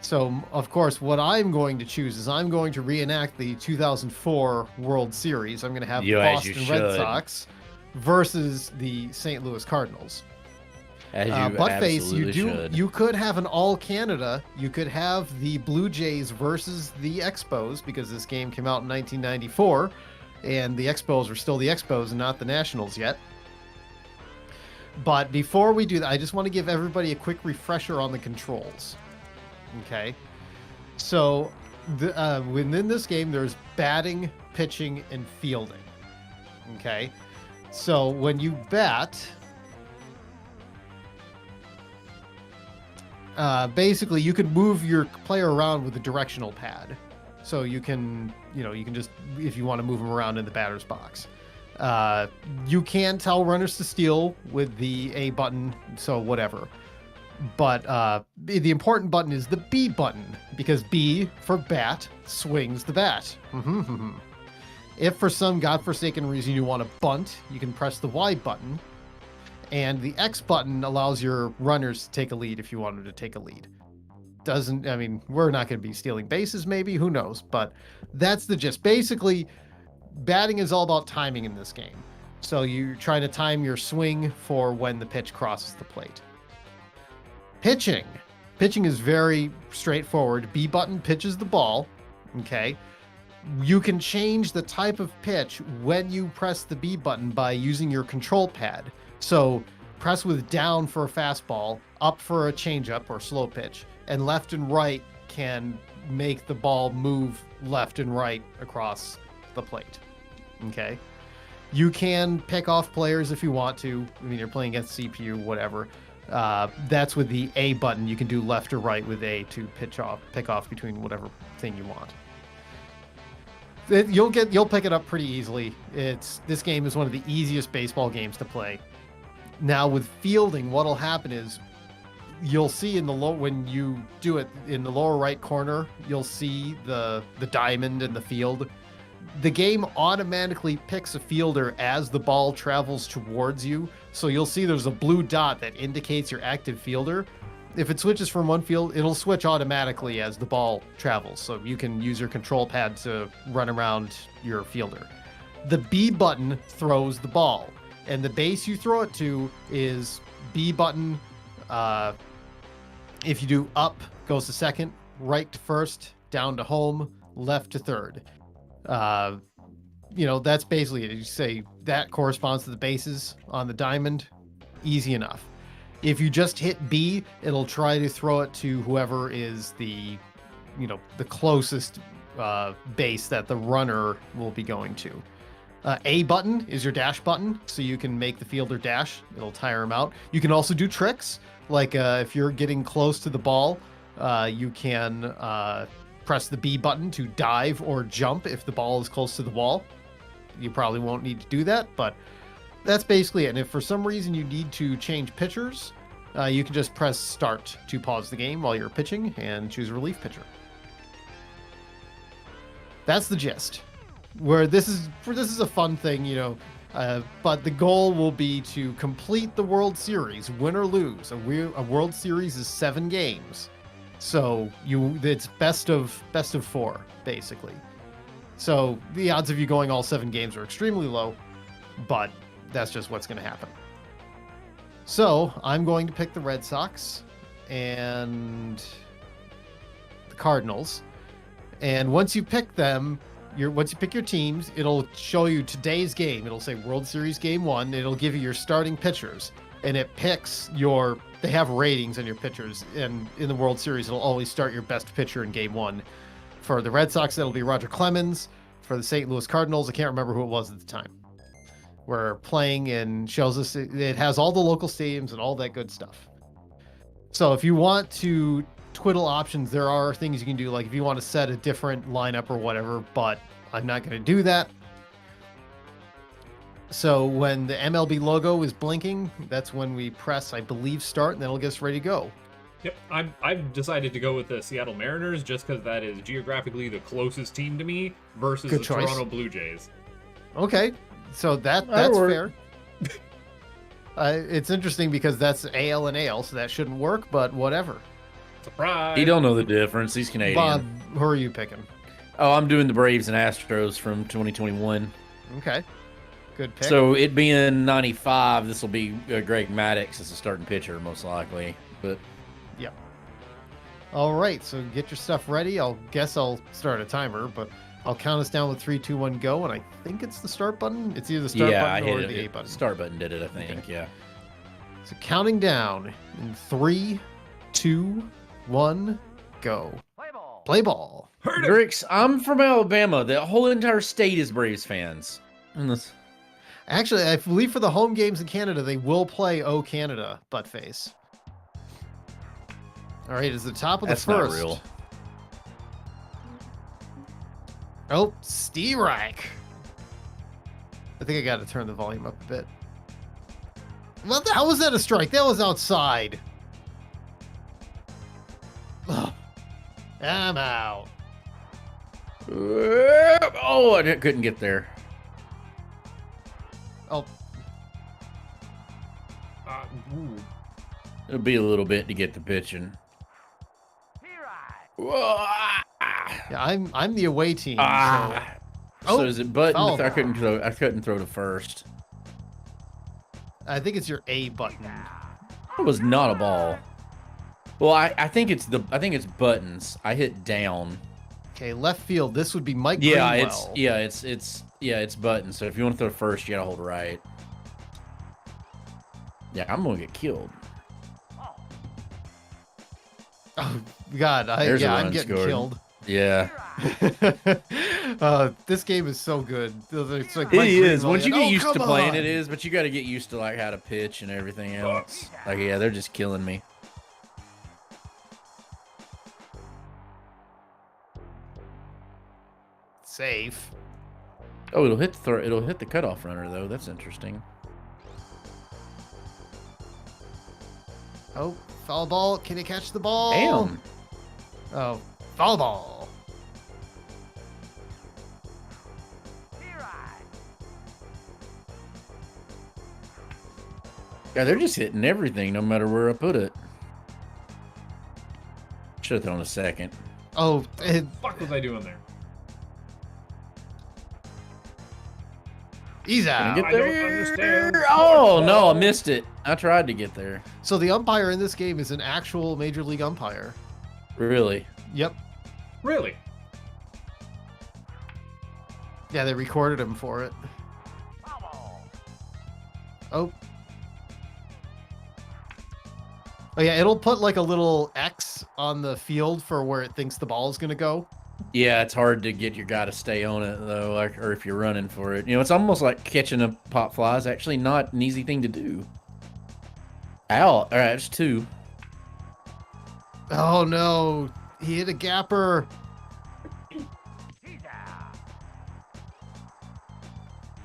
So, of course, what I'm going to choose is I'm going to reenact the 2004 World Series. I'm going to have the Boston Red Sox versus the St. Louis Cardinals. Buttface, you could have an all Canada. You could have the Blue Jays versus the Expos, because this game came out in 1994, and the Expos were still the Expos and not the Nationals yet. But before we do that, I just want to give everybody a quick refresher on the controls. Okay, so Within this game, there's batting, pitching, and fielding. Okay, so when you bat, basically you can move your player around with a directional pad. So you can just, if you want to move them around in the batter's box. You can tell runners to steal with the A button, so whatever. But the important button is the B button, because B for bat swings the bat. If for some godforsaken reason you want to bunt, you can press the Y button. And the X button allows your runners to take a lead if you want them to take a lead. We're not going to be stealing bases, maybe, who knows? But that's the gist. Basically, batting is all about timing in this game. So you're trying to time your swing for when the pitch crosses the plate. Pitching is very straightforward. B button pitches the ball. Okay. You can change the type of pitch when you press the B button by using your control pad. So press with down for a fastball, up for a changeup or slow pitch, and left and right can make the ball move left and right across the plate. Okay. You can pick off players if you want to. You're playing against CPU, whatever. That's with the A button. You can do left or right with A to pick off between whatever thing you want. You'll pick it up pretty easily. This game is one of the easiest baseball games to play. Now with fielding, what'll happen is you'll see when you do it in the lower right corner, you'll see the diamond in the field. The game automatically picks a fielder as the ball travels towards you. So you'll see there's a blue dot that indicates your active fielder. If it switches from one field, it'll switch automatically as the ball travels. So you can use your control pad to run around your fielder. The B button throws the ball, and the base you throw it to is B button. If you do up, goes to second, right to first, down to home, left to third. That's basically it. You say that corresponds to the bases on the diamond. Easy enough. If you just hit B, it'll try to throw it to whoever is the closest base that the runner will be going to. A button is your dash button, so you can make the fielder dash. It'll tire him out. You can also do tricks, like if you're getting close to the ball, you can press the B button to dive or jump if the ball is close to the wall. You probably won't need to do that, but that's basically it. And if for some reason you need to change pitchers, you can just press start to pause the game while you're pitching and choose a relief pitcher. That's the gist. Where this is a fun thing, but the goal will be to complete the World Series, win or lose. A World Series is 7 games. So it's best of 4, basically. So the odds of you going all 7 games are extremely low, but that's just what's going to happen. So I'm going to pick the Red Sox and the Cardinals. And once you pick them, once you pick your teams, it'll show you today's game. It'll say World Series Game 1. It'll give you your starting pitchers. And it picks they have ratings on your pitchers. And in the World Series, it'll always start your best pitcher in Game 1. For the Red Sox, that'll be Roger Clemens. For the St. Louis Cardinals, I can't remember who it was at the time. We're playing and shows us it has all the local stadiums and all that good stuff. So if you want to twiddle options, there are things you can do, like if you want to set a different lineup or whatever, but I'm not going to do that. So when the MLB logo is blinking, that's when we press, I believe, start, and then it'll get us ready to go.
Yep, I've decided to go with the Seattle Mariners just because that is geographically the closest team to me versus the Toronto Blue Jays.
Okay, so that's fair. It's interesting because that's AL and AL, so that shouldn't work, but whatever.
Surprise!
He don't know the difference. He's Canadian.
Bob, who are you picking?
Oh, I'm doing the Braves and Astros from 2021.
Okay, good pick.
So it being 95, this will be Greg Maddux as a starting pitcher, most likely. But
yep. All right, so get your stuff ready. I'll start a timer, but I'll count us down with 3, 2, 1, go, and I think it's the start button. It's either the start button or the A button.
Start button did it, I think.
Okay.
Yeah.
So counting down in 3, 2, 1, go.
Play ball.
Play ball.
Heard it.
Grix, I'm from Alabama. The whole entire state is Braves fans. And this,
Actually, I believe for the home games in Canada, they will play "Oh Canada" Buttface. All right, is the top of the
that's not
first.
real.
Oh, Steerike. I think I got to turn the volume up a bit. What the hell was that a strike? That was outside. Ugh. I'm out.
Oh, I couldn't get there.
Oh,
Ooh.
It'll be a little bit to get the pitching.
yeah, I'm the away team.
So
Oh,
is it button?
foul
I couldn't throw to first.
I think it's your A button.
It was not a ball. Well, I think it's buttons. I hit down.
Okay, left field. This would be Mike
Yeah,
Greenwell.
it's buttons. So if you want to throw first, you gotta hold right. Yeah, I'm gonna get killed.
Oh God,
There's a
I'm
run
getting
scored.
killed.
Yeah,
This game is so good. It's like
it
Mike
is.
Greenwell
Once you
again.
get used to
come
playing
on.
it is, but you got to get used to like how to pitch and everything else. Like, yeah, they're just killing me.
Safe.
Oh, it'll hit the cutoff runner though. That's interesting.
Oh, foul ball. Can he catch the ball?
Damn.
Oh, foul ball.
Yeah, they're just hitting everything, no matter where I put it. Should have thrown a second.
Oh,
Fuck was I doing there?
he's out.
Get
I don't
there.
understand.
Oh no, I missed it. I tried to get there.
So the umpire in this game is an actual major league umpire.
Really?
Yep.
Really?
Yeah, they recorded him for it. Oh. Oh yeah, it'll put like a little X on the field for where it thinks the ball is gonna go.
Yeah, it's hard to get your guy to stay on it though, like, or if you're running for it. You know, it's almost like catching a pop fly is actually not an easy thing to do. Ow! All right, it's two.
Oh no, he hit a gapper.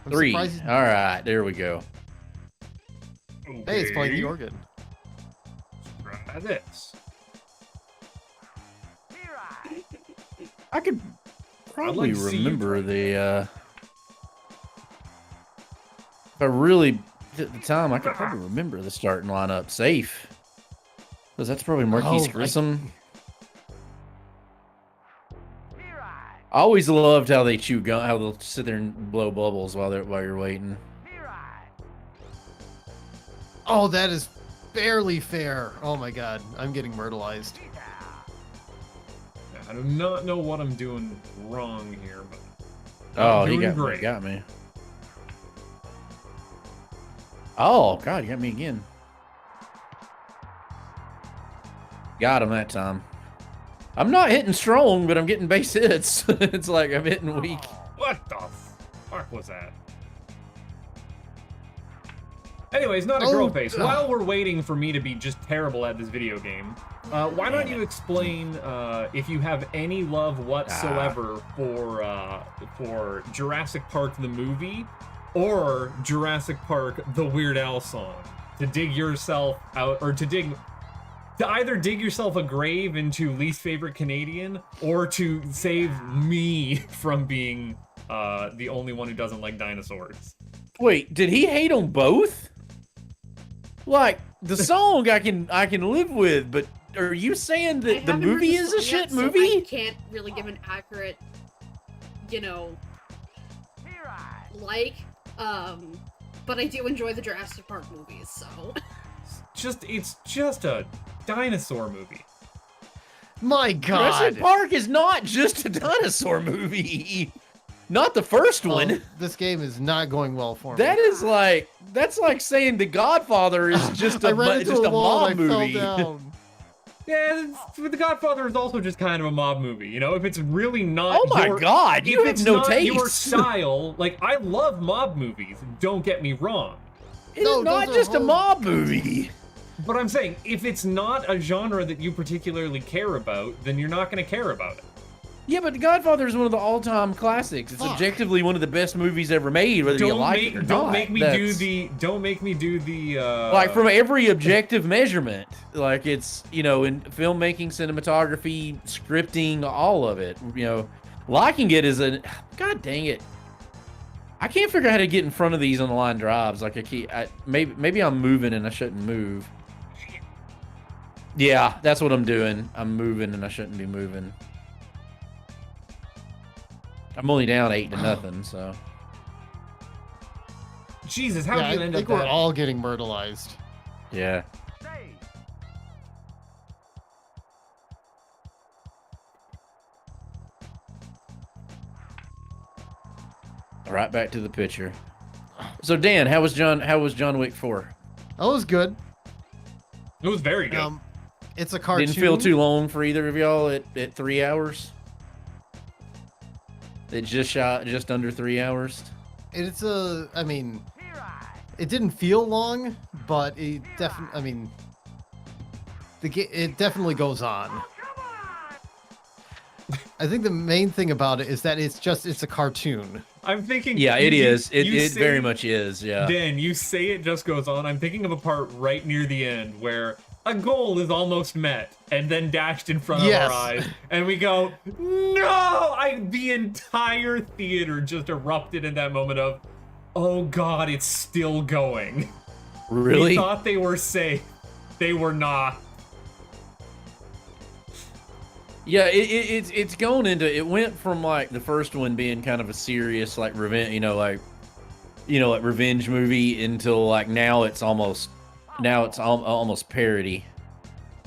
I'm
Three.
surprised
All right, there we go.
Hey, it's playing the
Okay.
organ.
Try this.
I could probably
like to see you
remember
try
the. If I really at the time, I could probably remember the starting lineup safe. Because that's probably Marquise
Oh,
Grissom. I always loved how they chew gum, how they'll sit there and blow bubbles while you're waiting.
Oh, that is barely fair. Oh my god, I'm getting myrtleized.
I do not know what I'm doing wrong here, but
Oh,
I'm
he
doing
got me.
great.
Got me. Oh God, he got me again. Got him that time. I'm not hitting strong, but I'm getting base hits. It's like I'm hitting weak.
What the fuck was that? Anyways, not a
Oh,
girl face.
ugh.
While we're waiting for me to be just terrible at this video game, why don't you explain if you have any love whatsoever for Jurassic Park the movie or Jurassic Park the Weird Al song to dig yourself out or to either dig yourself a grave into least favorite Canadian or to save me from being the only one who doesn't like dinosaurs.
Wait, did he hate on both? Like the song I can live with, but are you saying
I
that the
haven't heard
movie
the
is a
song
shit
yet, so I
movie?
can't really give an accurate, but I do enjoy the Jurassic Park movies, so.
It's just a dinosaur movie.
My
Jurassic
god.
Park is not just a dinosaur movie. Not the first one.
Oh, this game is not going well for me.
That's like saying The Godfather is just
I
a
ran into a wall
mob
and I
movie.
fell down.
Yeah, The Godfather is also just kind of a mob movie, you know? If it's really not
Oh my God, you
if
have
it's
no
not your
taste.
style, like, I love mob movies, don't get me wrong.
It's
No,
not
those are
just a
whole-
mob movie.
But I'm saying, if it's not a genre that you particularly care about, then you're not going to care about it.
Yeah, but The Godfather is one of the all-time classics. It's
Fuck.
objectively one of the best movies ever made, whether you like it or not.
Don't make me do the
like from every objective measurement. Like it's, you know, in filmmaking, cinematography, scripting, all of it. You know, liking it is a God dang it. I can't figure out how to get in front of these on the line drives. Like maybe I'm moving and I shouldn't move. Yeah, that's what I'm doing. I'm moving and I shouldn't be moving. I'm only down 8-0, so.
Jesus, how
Yeah,
do you
I
end
think
up
we're
that?
all getting myrtleized.
Yeah. Right back to the picture. So Dan, how was John Wick 4?
That was good.
It was very good.
It's a cartoon.
Didn't feel too long for either of y'all at 3 hours? It just shot just under 3 hours?
It's I mean, it didn't feel long, but it definitely, I mean, it definitely goes on. I think the main thing about it is that it's a cartoon.
I'm thinking.
Yeah, it is. It
say-
very much is, yeah.
Dan, you say it just goes on. I'm thinking of a part right near the end where a goal is almost met and then dashed in front of
Yes.
our eyes, and we go, no! The entire theater just erupted in that moment of, oh God, it's still going.
Really?
We thought they were safe. They were not.
Yeah, it's going into, it went from like the first one being kind of a serious like revenge, like revenge movie until like now it's almost parody.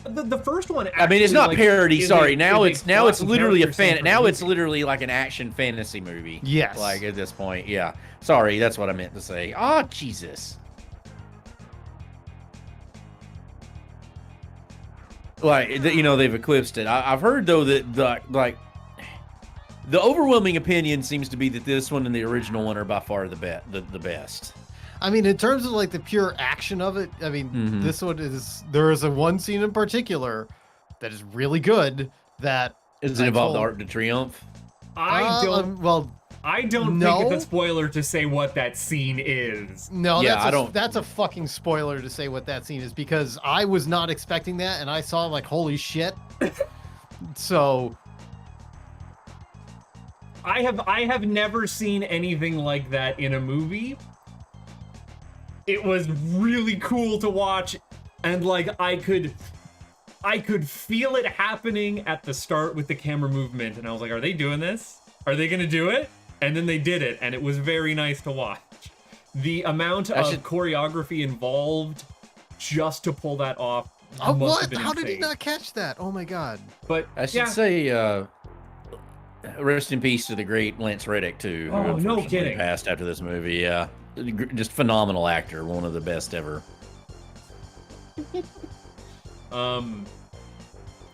The first one.
I mean, it's not parody. Sorry, now it's
plot
literally a
character centered
now it's
movie.
literally like an action fantasy movie.
Yes.
Like at this point, yeah. Sorry, that's what I meant to say. Oh Jesus. Like they've eclipsed it. I've heard though that the overwhelming opinion seems to be that this one and the original one are by far the best.
I mean, in terms of like the pure action of it, I mean, this one there is one scene in particular that is really good. That
Does it involve the Arc de Triomphe?
I don't. I don't
no.
think it's a spoiler to say what that scene is.
No,
Yeah,
that's a fucking spoiler to say what that scene is, because I was not expecting that, and I saw like, holy shit. So
I have never seen anything like that in a movie. It was really cool to watch, and like I could feel it happening at the start with the camera movement, and I was like, are they doing this? Are they gonna do it? And then they did it, and it was very nice to watch. The amount of choreography involved just to pull that off. must have been
How did he
insane.
not catch that? Oh my god.
But
I should
yeah,
say, rest in peace to the great Lance Reddick too, who
Oh, no
unfortunately
kidding.
passed after this movie. Yeah, just phenomenal actor, one of the best ever.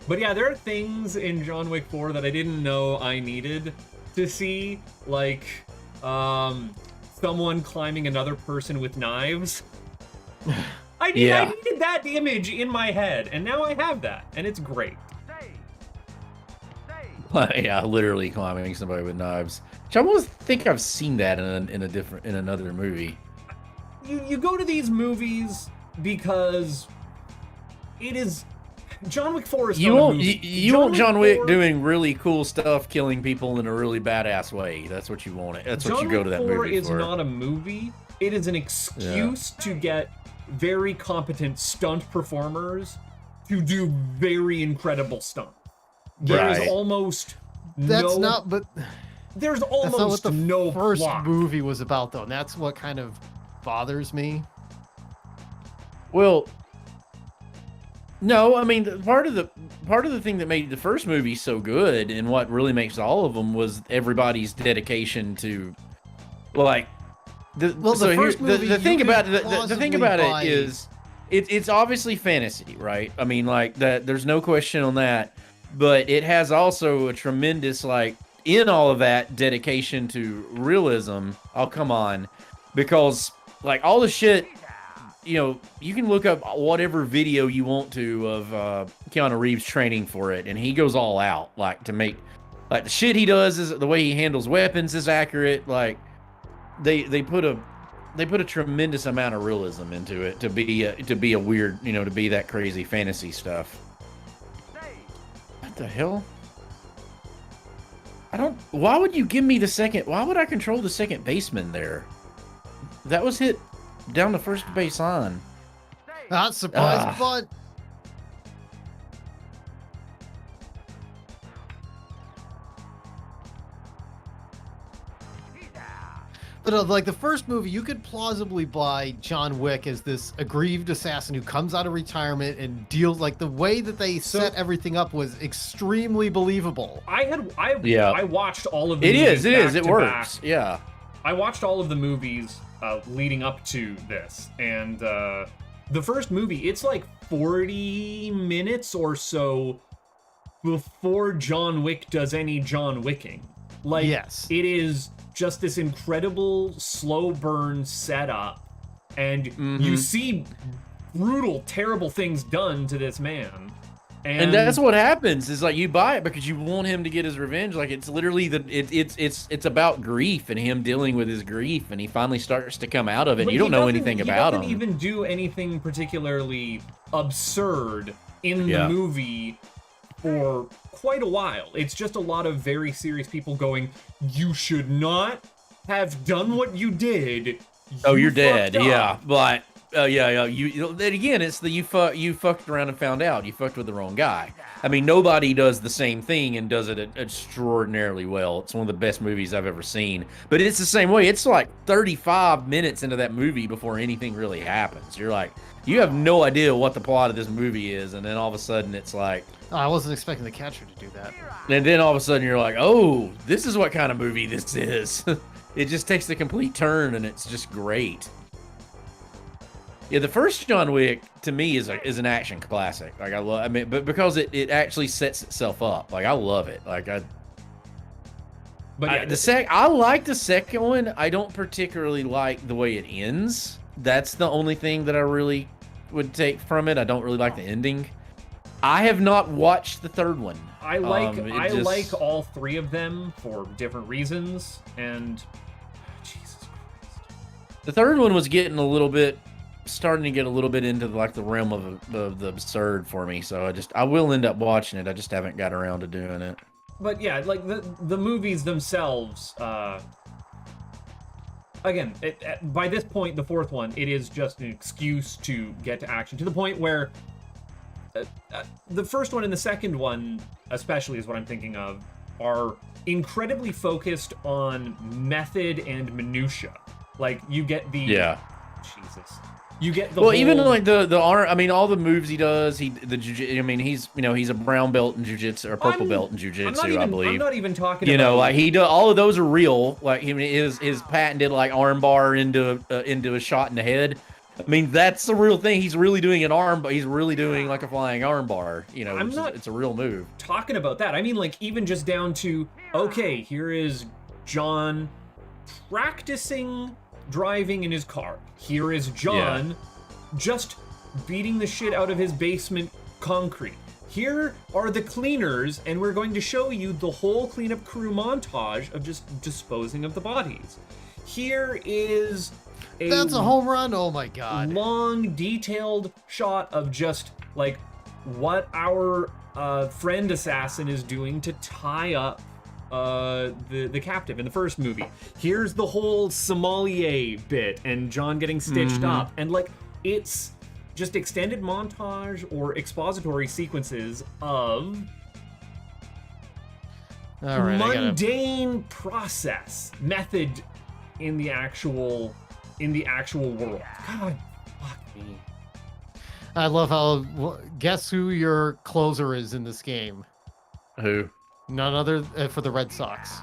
But yeah, there are things in John Wick 4 that I didn't know I needed to see, like someone climbing another person with knives. I needed that image in my head, and now I have that, and it's great.
Yeah, literally climbing somebody with knives. Which I almost think I've seen that in another movie.
You go to these movies because it is John Wick 4 is
You
not a
want
movie.
you want John
Wick
Wick
4
doing really cool stuff, killing people in a really badass way. That's what you want. That's what you go to that
John Wick 4
movie
is
for.
not a movie. It is an excuse to get very competent stunt performers to do very incredible stunts. There is
Right.
almost
That's
no.
not, but
There's
that's not what
almost
the
no
first
plot.
movie was about, though. And that's what kind of bothers me.
Well, no, I mean part of the thing that made the first movie so good, and what really makes all of them, was everybody's dedication to, like, the
Well, the first movie,
the thing
you
about
could
the thing
plausibly
about
buy-
it is it's obviously fantasy, right? I mean, like that. There's no question on that. But it has also a tremendous, like, in all of that dedication to realism. Oh, come on, because like all the shit, you can look up whatever video you want to of Keanu Reeves training for it, and he goes all out, like, to make, like, the shit he does is the way he handles weapons is accurate. Like they put a tremendous amount of realism into it to be a weird, to be that crazy fantasy stuff. What the hell? Why would you give me the second? Why would I control the second baseman there? That was hit down the first base line.
Surprise bunt. But like the first movie, you could plausibly buy John Wick as this aggrieved assassin who comes out of retirement and deals, like, the way that they set everything up was extremely believable.
I watched all of the
movies. It works.
Back.
Yeah.
I watched all of the movies leading up to this, and the first movie, it's like 40 minutes or so before John Wick does any John Wicking. Like,
yes,
it is just this incredible slow burn setup, and you see brutal, terrible things done to this man.
And that's what happens, is like you buy it because you want him to get his revenge. Like, it's literally it's about grief and him dealing with his grief, and he finally starts to come out of it. You don't know anything about him.
He doesn't even do anything particularly absurd in the movie for quite a while. It's just a lot of very serious people going, "You should not have done what you did.
You're dead." Yeah, but then again, it's the you fucked around and found out. You fucked with the wrong guy. I mean, nobody does the same thing and does it extraordinarily well. It's one of the best movies I've ever seen. But it's the same way. It's like 35 minutes into that movie before anything really happens. You're like, you have no idea what the plot of this movie is, and then all of a sudden it's like,
I wasn't expecting the catcher to do that.
And then all of a sudden you're like, oh, this is what kind of movie this is. It just takes the complete turn, and it's just great. Yeah, the first John Wick to me is an action classic. Like, but because it actually sets itself up. Like, I love it. Like, I like the second one. I don't particularly like the way it ends. That's the only thing that I really would take from it. I don't really like the ending. I have not watched the third one.
I like all three of them for different reasons, and Jesus Christ.
The third one was starting to get a little bit into like the realm of the absurd for me, so I will end up watching it. I just haven't got around to doing it.
But yeah, like the movies themselves, again, by this point, the fourth one, it is just an excuse to get to action, to the point where the first one and the second one, especially, is what I'm thinking of, are incredibly focused on method and minutia. Like, you get the Jesus. You get the whole...
even like the arm. I mean, all the moves he does. He's a brown belt in jiu-jitsu, or purple belt in jiu-jitsu, I believe.
I'm not even talking about...
like he does. All of those are real. Like, his patented like arm bar into a shot in the head. I mean, that's the real thing. He's really doing an arm, but he's really doing like a flying arm bar. It's a real move.
Talking about that, I mean, like, even just down to, okay, here is John practicing driving in his car. Here is John just beating the shit out of his basement concrete. Here are the cleaners, and we're going to show you the whole cleanup crew montage of just disposing of the bodies. Here is
that's a home run. Oh my god.
Long, detailed shot of just like what our friend assassin is doing to tie up the captive in the first movie. Here's the whole sommelier bit and John getting stitched up, and like, it's just extended montage or expository sequences of mundane process method in the actual world. God, fuck me.
I love how, guess who your closer is in this game?
Who?
None other for the Red Sox.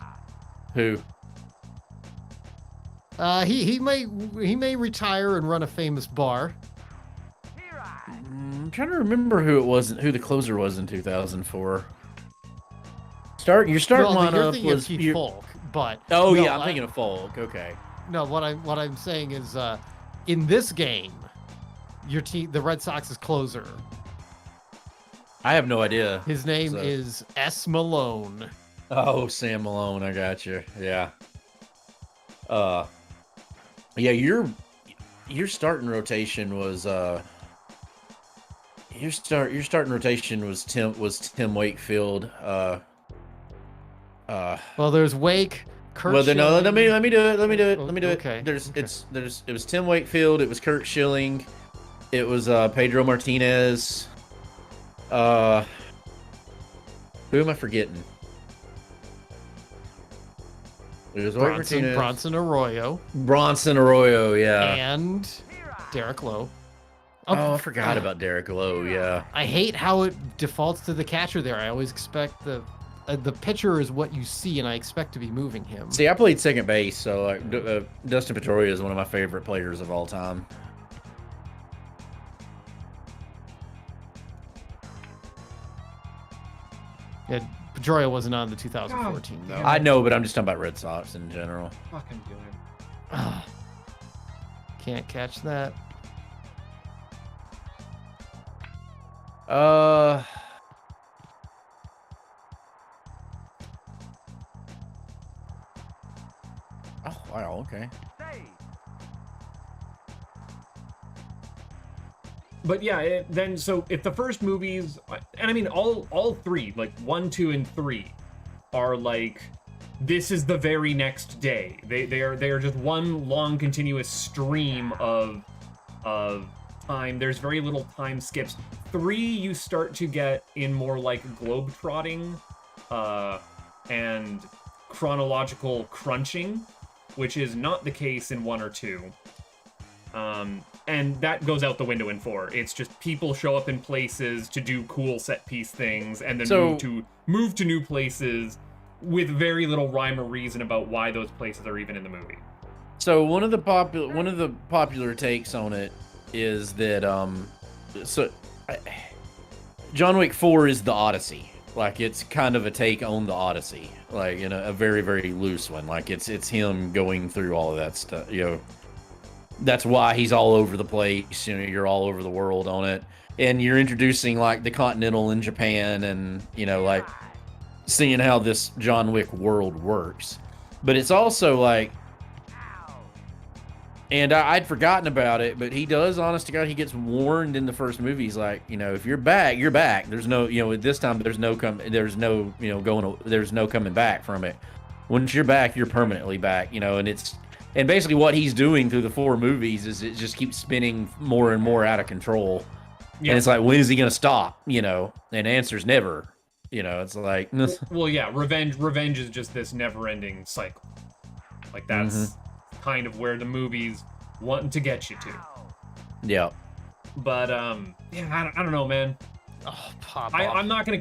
Who?
He may retire and run a famous bar.
I'm trying to remember who the closer was in 2004. Your start
No, you're
lineup
thinking
was
of Keith Folk, but
Oh
no,
yeah, I'm thinking of Folk. Okay.
No, what I'm saying is, in this game, the Red Sox's closer.
I have no idea.
His name
So-
is S. Malone.
Oh, Sam Malone. I got you. Yeah. Yeah. Your starting rotation was your starting rotation was Tim Wakefield.
Well, there's Wake. Kurt
Well, then no, let me
Schilling.
do it. Let me do it.
Oh,
Let me do
okay,
it.
okay.
It was Tim Wakefield. It was Kurt Schilling. It was Pedro Martinez. Who am I forgetting? It was Martinez.
Bronson Arroyo.
Bronson Arroyo, yeah.
And Derek Lowe.
Oh, I forgot about Derek Lowe. Yeah.
I hate how it defaults to the catcher there. I always expect the pitcher is what you see, and I expect to be moving him.
See, I played second base, so Dustin Pedroia is one of my favorite players of all time.
Yeah, Pedroia wasn't on the 2014 though.
God.
I know, but I'm just talking about Red Sox in general.
Fucking do it.
Ah, can't catch that.
Oh wow, okay.
But yeah, so if the first movies, and I mean all three, like 1, 2, and 3, are like, this is the very next day. They are just one long continuous stream of time. There's very little time skips. 3, you start to get in more like globe-trotting and chronological crunching, which is not the case in 1 or 2. And that goes out the window in 4. It's just people show up in places to do cool set piece things, and then move to new places with very little rhyme or reason about why those places are even in the movie.
So one of the popular takes on it is that John Wick 4 is the Odyssey. Like, it's kind of a take on the Odyssey, like, you know, a very, very loose one. Like, it's him going through all of that stuff, you know. That's why he's all over the place. You know, you're all over the world on it, and you're introducing like the Continental in Japan, and you know, like seeing how this John Wick world works. But it's also like, and I'd forgotten about it, but he does, honest to God, he gets warned in the first movie. He's like, you know, if you're back, you're back. There's no, you know, this time there's no there's no coming back from it. Once you're back, you're permanently back. You know, and basically what he's doing through the 4 movies is it just keeps spinning more and more out of control. Yeah. And it's like, when is he going to stop? You know, and the answer's never. You know, it's like...
Well, yeah, revenge is just this never-ending cycle. Like, that's kind of where the movie's wanting to get you to.
Yeah.
But, yeah, I don't know, man.
Oh, pop
I'm not gonna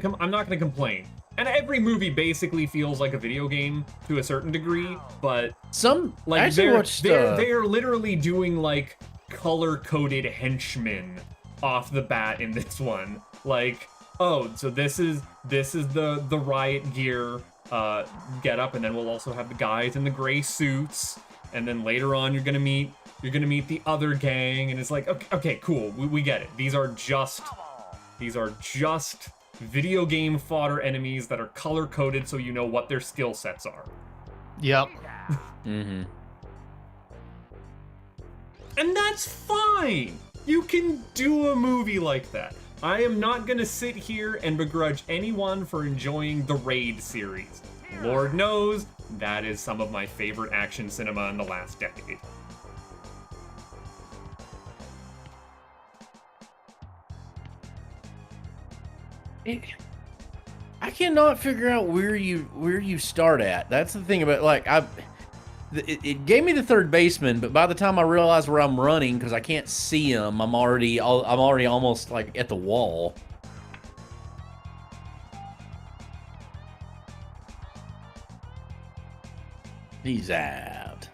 complain. And every movie basically feels like a video game to a certain degree, but like they're literally doing like color-coded henchmen off the bat in this one. Like, oh, so this is the riot gear get up, and then we'll also have the guys in the gray suits, and then later on you're gonna meet the other gang, and it's like, okay, cool, we get it. These are just video game fodder enemies that are color-coded so you know what their skill sets are.
Yep.
And that's fine! You can do a movie like that. I am not gonna sit here and begrudge anyone for enjoying the Raid series. Lord knows, that is some of my favorite action cinema in the last decade.
I cannot figure out where you start at. That's the thing about, like, it gave me the third baseman, but by the time I realize where I'm running, because I can't see him, I'm already almost like at the wall. He's out.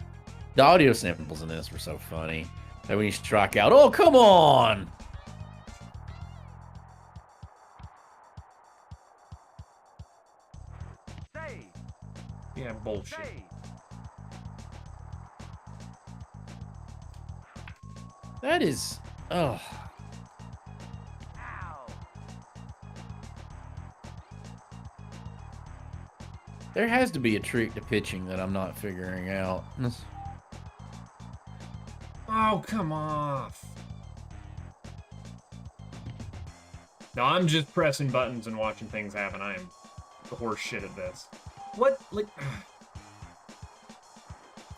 The audio samples in this were so funny. That when you strike out, oh come on!
Yeah, bullshit.
That is, oh. There has to be a trick to pitching that I'm not figuring out.
Oh, come off. No, I'm just pressing buttons and watching things happen. I am the horse shit at this. What? Like...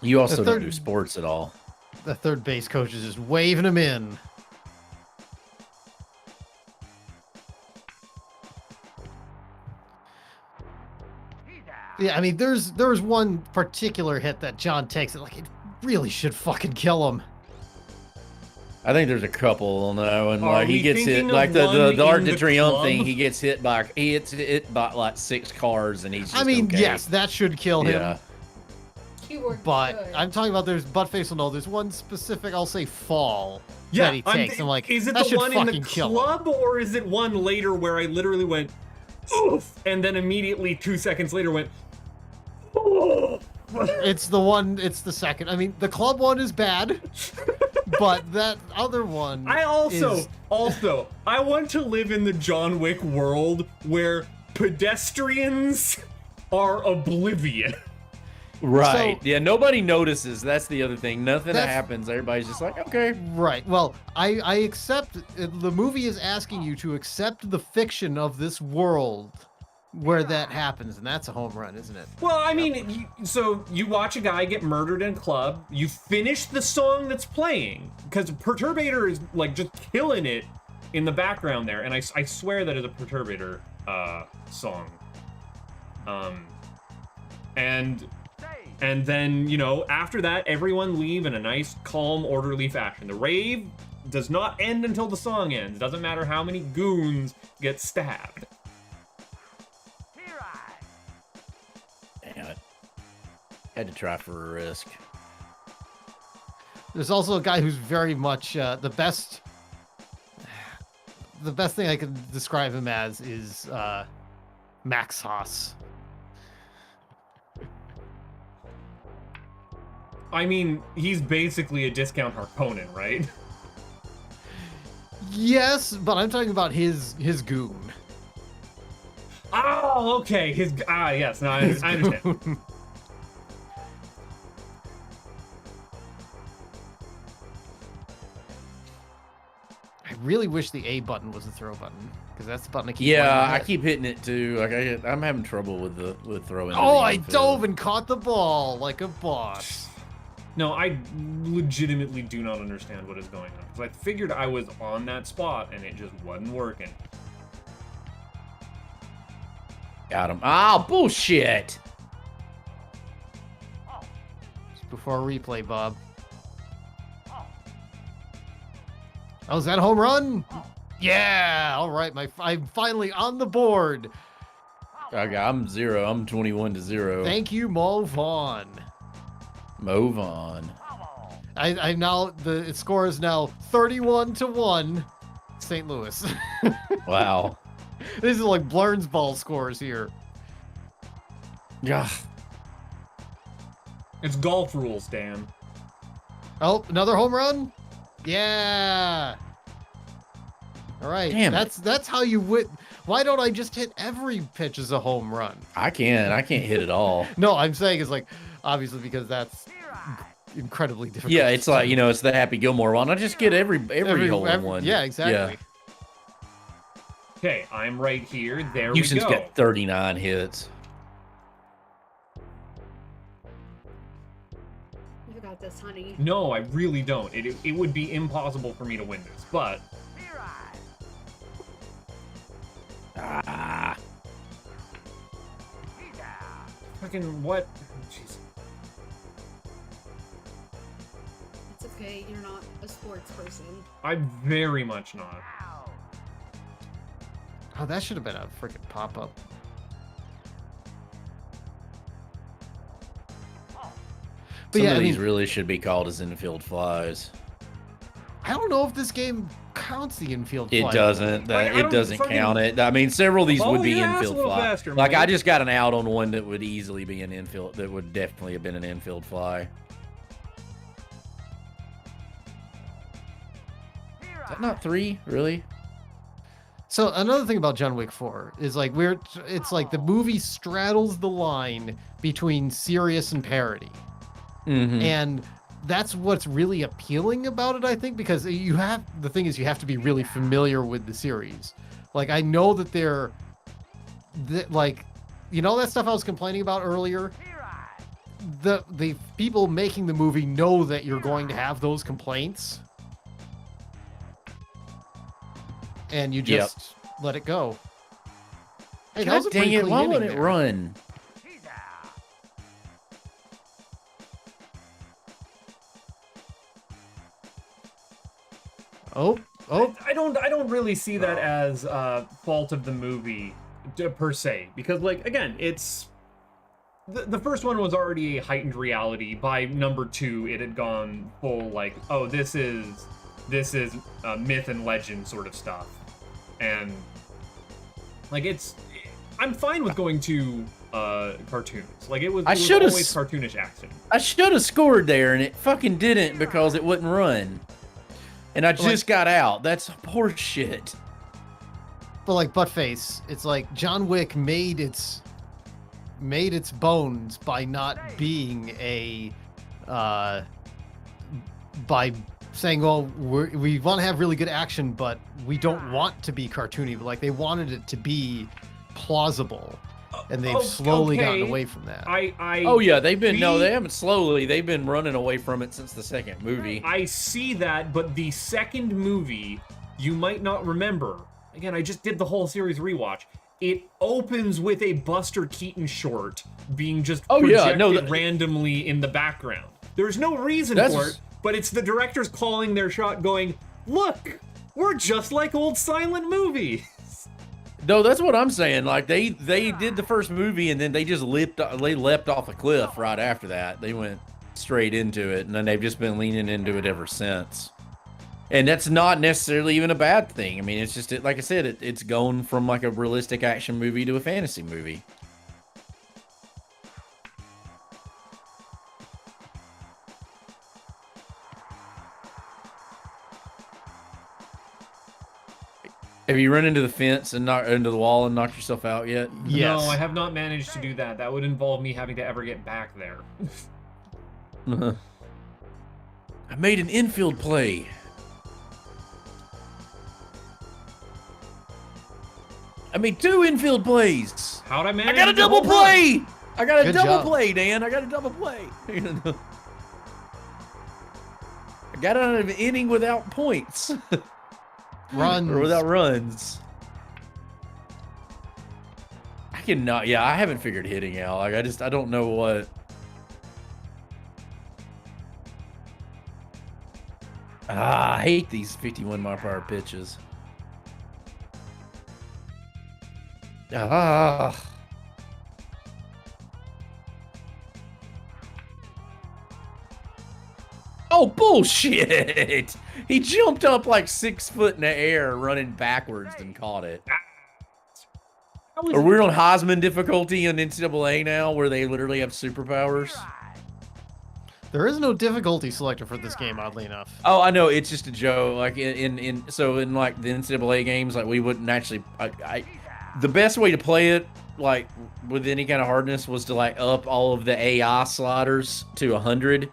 You also
The
don't
third-
do sports at all.
The third base coach is just waving him in. Yeah, I mean, there's one particular hit that John takes that, like, it really should fucking kill him.
I think there's a couple now, and
Are
like he
we
gets hit
thinking of
like
one
the Arc
in
de
the
Triomphe
club?
thing. He gets hit by like 6 cars, and he's. Just
I mean,
okay.
yes, that should kill him.
Yeah.
Keyword
But
should.
I'm talking about Buttface will know there's one specific, I'll say, fall
Yeah,
that he takes. I'm like,
is it
that
the
should
one in the
fucking kill him.
club, or is it one later where I literally went, oof, and then immediately 2 seconds later went, oh.
It's the second. I mean, the club one is bad, but that other one
I also,
is...
I want to live in the John Wick world where pedestrians are oblivious.
Right.
So-
Yeah. Nobody notices. That's the other thing. Nothing
That's-
happens. Everybody's just like, okay.
Right. Well, I accept, the movie is asking you to accept the fiction of this world where that happens, and that's a home run, isn't it?
Well, I mean, so you watch a guy get murdered in a club, you finish the song that's playing, because Perturbator is, like, just killing it in the background there, and I swear that is a Perturbator song. And then, you know, after that, everyone leave in a nice, calm, orderly fashion. The rave does not end until the song ends. Doesn't matter how many goons get stabbed.
Damn it. Had to try for a risk.
There's also a guy who's very much the best thing I can describe him as is Max Haas.
I mean, he's basically a discount Harkonnen, right?
Yes, but I'm talking about his goon.
Oh, okay. Yes. No, I understand.
I really wish the A button was the throw button, because that's the button I keep
Yeah,
wanting to
I
hit.
keep hitting it too. Like I'm having trouble with throwing.
Oh,
the
I
infield.
dove and caught the ball like a boss.
No, I legitimately do not understand what is going on. Because I figured I was on that spot and it just wasn't working.
Got him. Oh, bullshit.
Just before replay, Bob. Oh, is that a home run? Yeah. All right, I'm finally on the board.
Okay, I'm 0. I'm 21-0.
Thank you, Mo Vaughn.
Move on.
I now the score is now 31-1, St. Louis.
Wow.
This is like Blurns ball scores here.
Yeah.
It's golf rules, Dan.
Oh, another home run? Yeah. All right.
Damn it.
That's how you win. Why don't I just hit every pitch as a home run?
I can't hit it all.
No, I'm saying it's like obviously because that's incredibly difficult.
Yeah, it's like, you know, it's the Happy Gilmore. Why not just get every hole in one?
Yeah, exactly.
Okay, I'm right here. There
Houston's
we go.
got 39 hits.
You got this, honey.
No, I really don't. It would be impossible for me to win this, but...
Ah.
Fucking what? Jeez.
It's okay, you're not a sports person.
I'm very much not.
Oh, that should have been a freaking pop-up. But
Some
yeah,
of
I
these
mean,
really should be called as infield flies.
I don't know if this game counts the infield
It
flight.
doesn't.
Like, I
It
don't
doesn't
fucking-
count it. I mean, several of these
Follow
would be
your ass a
infield
little
fly.
faster,
Like
man.
I just got an out on one that would easily be an infield. That would definitely have been an infield fly. Is that not 3? Really?
So another thing about John Wick 4 is like it's like the movie straddles the line between serious and parody.
Mm-hmm.
And that's what's really appealing about it, I think, because you have to be really familiar with the series. Like I know that like, you know, that stuff I was complaining about earlier. The people making the movie know that you're going to have those complaints, and you just let it go. Hey, that was a
God dang
pretty
it!
clean
Why
inning
won't it
there.
run?
Oh,
I don't really see that as fault of the movie per se, because like again, it's the first one was already a heightened reality. By number 2, it had gone full like, oh, this is myth and legend sort of stuff, and like I'm fine with going to cartoons. Like it was always cartoonish action.
I should have scored there, and it fucking didn't because it wouldn't run. And I just got out. That's horse shit.
but like Buttface, it's like John Wick made its bones by not being by saying, well, we want to have really good action, but we don't want to be cartoony. But like they wanted it to be plausible, and they've slowly gotten away from that.
Oh yeah, they haven't slowly. They've been running away from it since the second movie.
I see that, but the second movie, you might not remember. Again, I just did the whole series rewatch. It opens with a Buster Keaton short being just projected randomly in the background. There's no reason for it, but it's the directors calling their shot going, look, we're just like old silent movies.
No, that's what I'm saying. Like they did the first movie and then they just leapt off a cliff right after that. They went straight into it, and then they've just been leaning into it ever since. And that's not necessarily even a bad thing. I mean, it's just like I said, it's going from like a realistic action movie to a fantasy movie. Have you run into the fence and knocked into the wall and knocked yourself out yet?
Yes.
No, I have not managed to do that. That would involve me having to ever get back there.
I made an infield play. I made 2 infield plays.
How'd I manage?
I got a double play. I got a
Good
double
job.
play, Dan. I got a double play. I got out of an inning without points.
Runs.
Or without runs. I cannot. Yeah, I haven't figured hitting out. Like I don't know what. I hate these 51-mile-per-hour pitches. Oh, bullshit! He jumped up like 6 foot in the air, running backwards, and caught it. Or we're on Heisman difficulty on NCAA now, where they literally have superpowers.
There is no difficulty selector for this game, oddly enough.
Oh, I know, it's just a joke. Like in like the NCAA games, like we wouldn't actually. The best way to play it, like with any kind of hardness, was to like up all of the AI sliders to 100.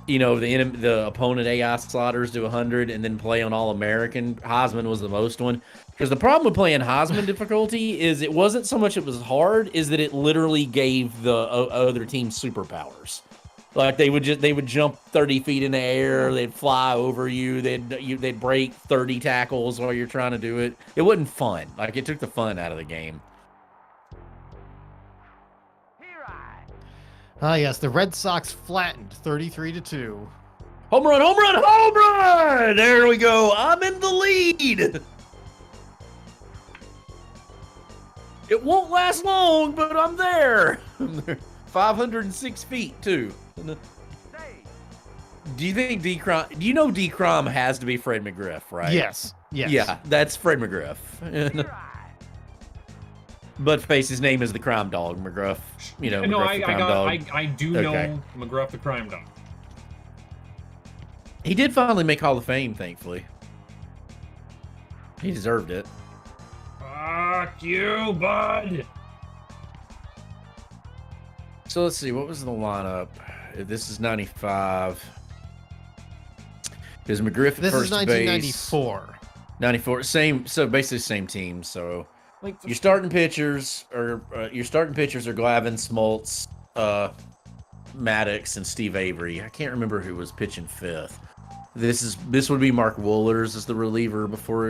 You know, the opponent AI sliders to 100, and then play on All American. Heisman was the most one. Because the problem with playing Heisman difficulty is it wasn't so much it was hard, is that it literally gave the other team superpowers. Like they would jump 30 feet in the air, they'd fly over you, they'd break 30 tackles while you're trying to do it. It wasn't fun. Like it took the fun out of the game.
Ah, yes, the Red Sox flattened 33-2.
Home run, home run, home run! There we go. I'm in the lead. It won't last long, but I'm there. I'm there. 506 feet, too. Do you think D-Crom? Do you know D-Crom has to be Fred McGriff, right?
Yes. Yes.
Yeah, that's Fred McGriff. But face, his name is the Crime Dog, McGruff. You know,
no,
McGruff the Crime Dog.
I do know McGruff the Crime Dog.
He did finally make Hall of Fame, thankfully. He deserved it.
Fuck you, bud.
So let's see, what was the lineup? This is 95. There's McGriff at
This is
first
1994.
base. 94. Same. So basically same team. So
Like
your starting pitchers are Glavine, Smoltz, Maddox, and Steve Avery. I can't remember who was pitching fifth. This would be Mark Wohlers as the reliever before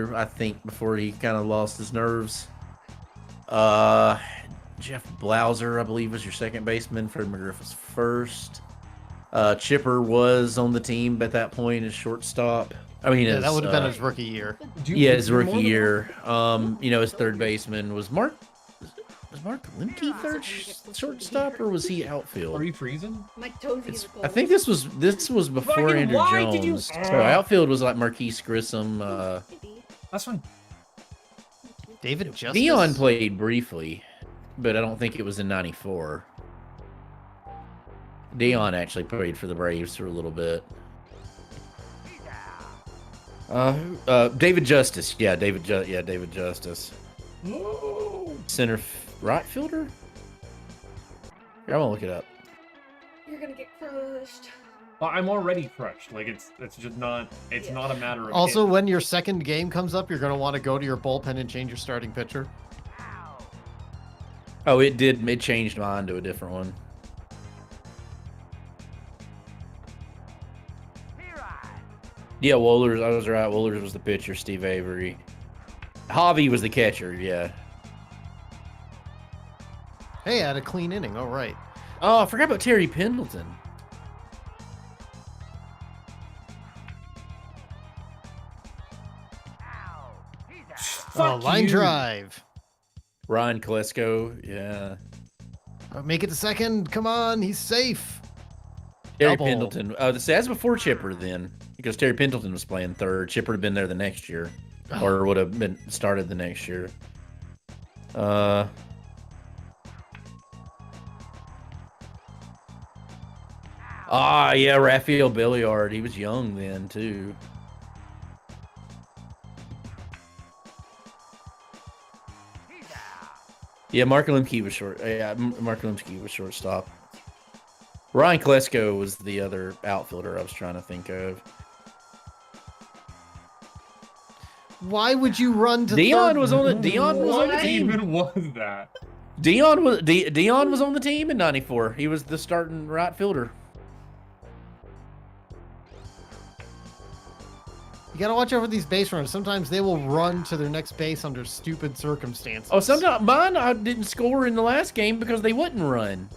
he kind of lost his nerves. Jeff Blauser, I believe, was your second baseman. Fred McGriff was first. Chipper was on the team at that point as shortstop. I mean,
Yeah, that would have been his rookie year.
his rookie year. His third baseman was Mark Lemke third shortstop, or was he outfield?
Are you freezing?
My toes are
I think this was before
Fucking
Andrew
why did you-
Jones. So outfield was like Marquise Grissom.
That's fine.
David Justice.
Dion played briefly, but I don't think it was in '94. Dion actually played for the Braves for a little bit. David Justice. Yeah, David Justice. Center right fielder? Here, I want to look it up.
You're gonna get crushed.
Well, I'm already crushed. Like it's just not. It's not a matter of.
Also,
if.
when your second game comes up, you're going to want to go to your bullpen and change your starting pitcher.
Oh, it did. It changed mine to a different one. Yeah, Wohlers. I was right. Wohlers was the pitcher. Steve Avery. Javi was the catcher. Yeah.
Hey, I had a clean inning. All right.
Oh, I forgot about Terry Pendleton.
Fuck
Line
you.
drive.
Ryan Klesko. Yeah.
Make it to second. Come on. He's safe.
Terry
Double.
Pendleton. That's before Chipper then, because Terry Pendleton was playing third. Chipper had been there the next year, or would have been started the next year. Yeah, Raphael Belliard. He was young then too. Yeah, Mark Lemke was short. Yeah, Mark Lemke was shortstop. Ryan Klesko was the other outfielder I was trying to think of.
Why would you run to
Dion
third?
was on the
What
team.
even was that?
Dion was on the team in '94. He was the starting right fielder.
You got to watch over these base runners. Sometimes they will run to their next base under stupid circumstances.
Oh, sometimes mine I didn't score in the last game because they wouldn't run.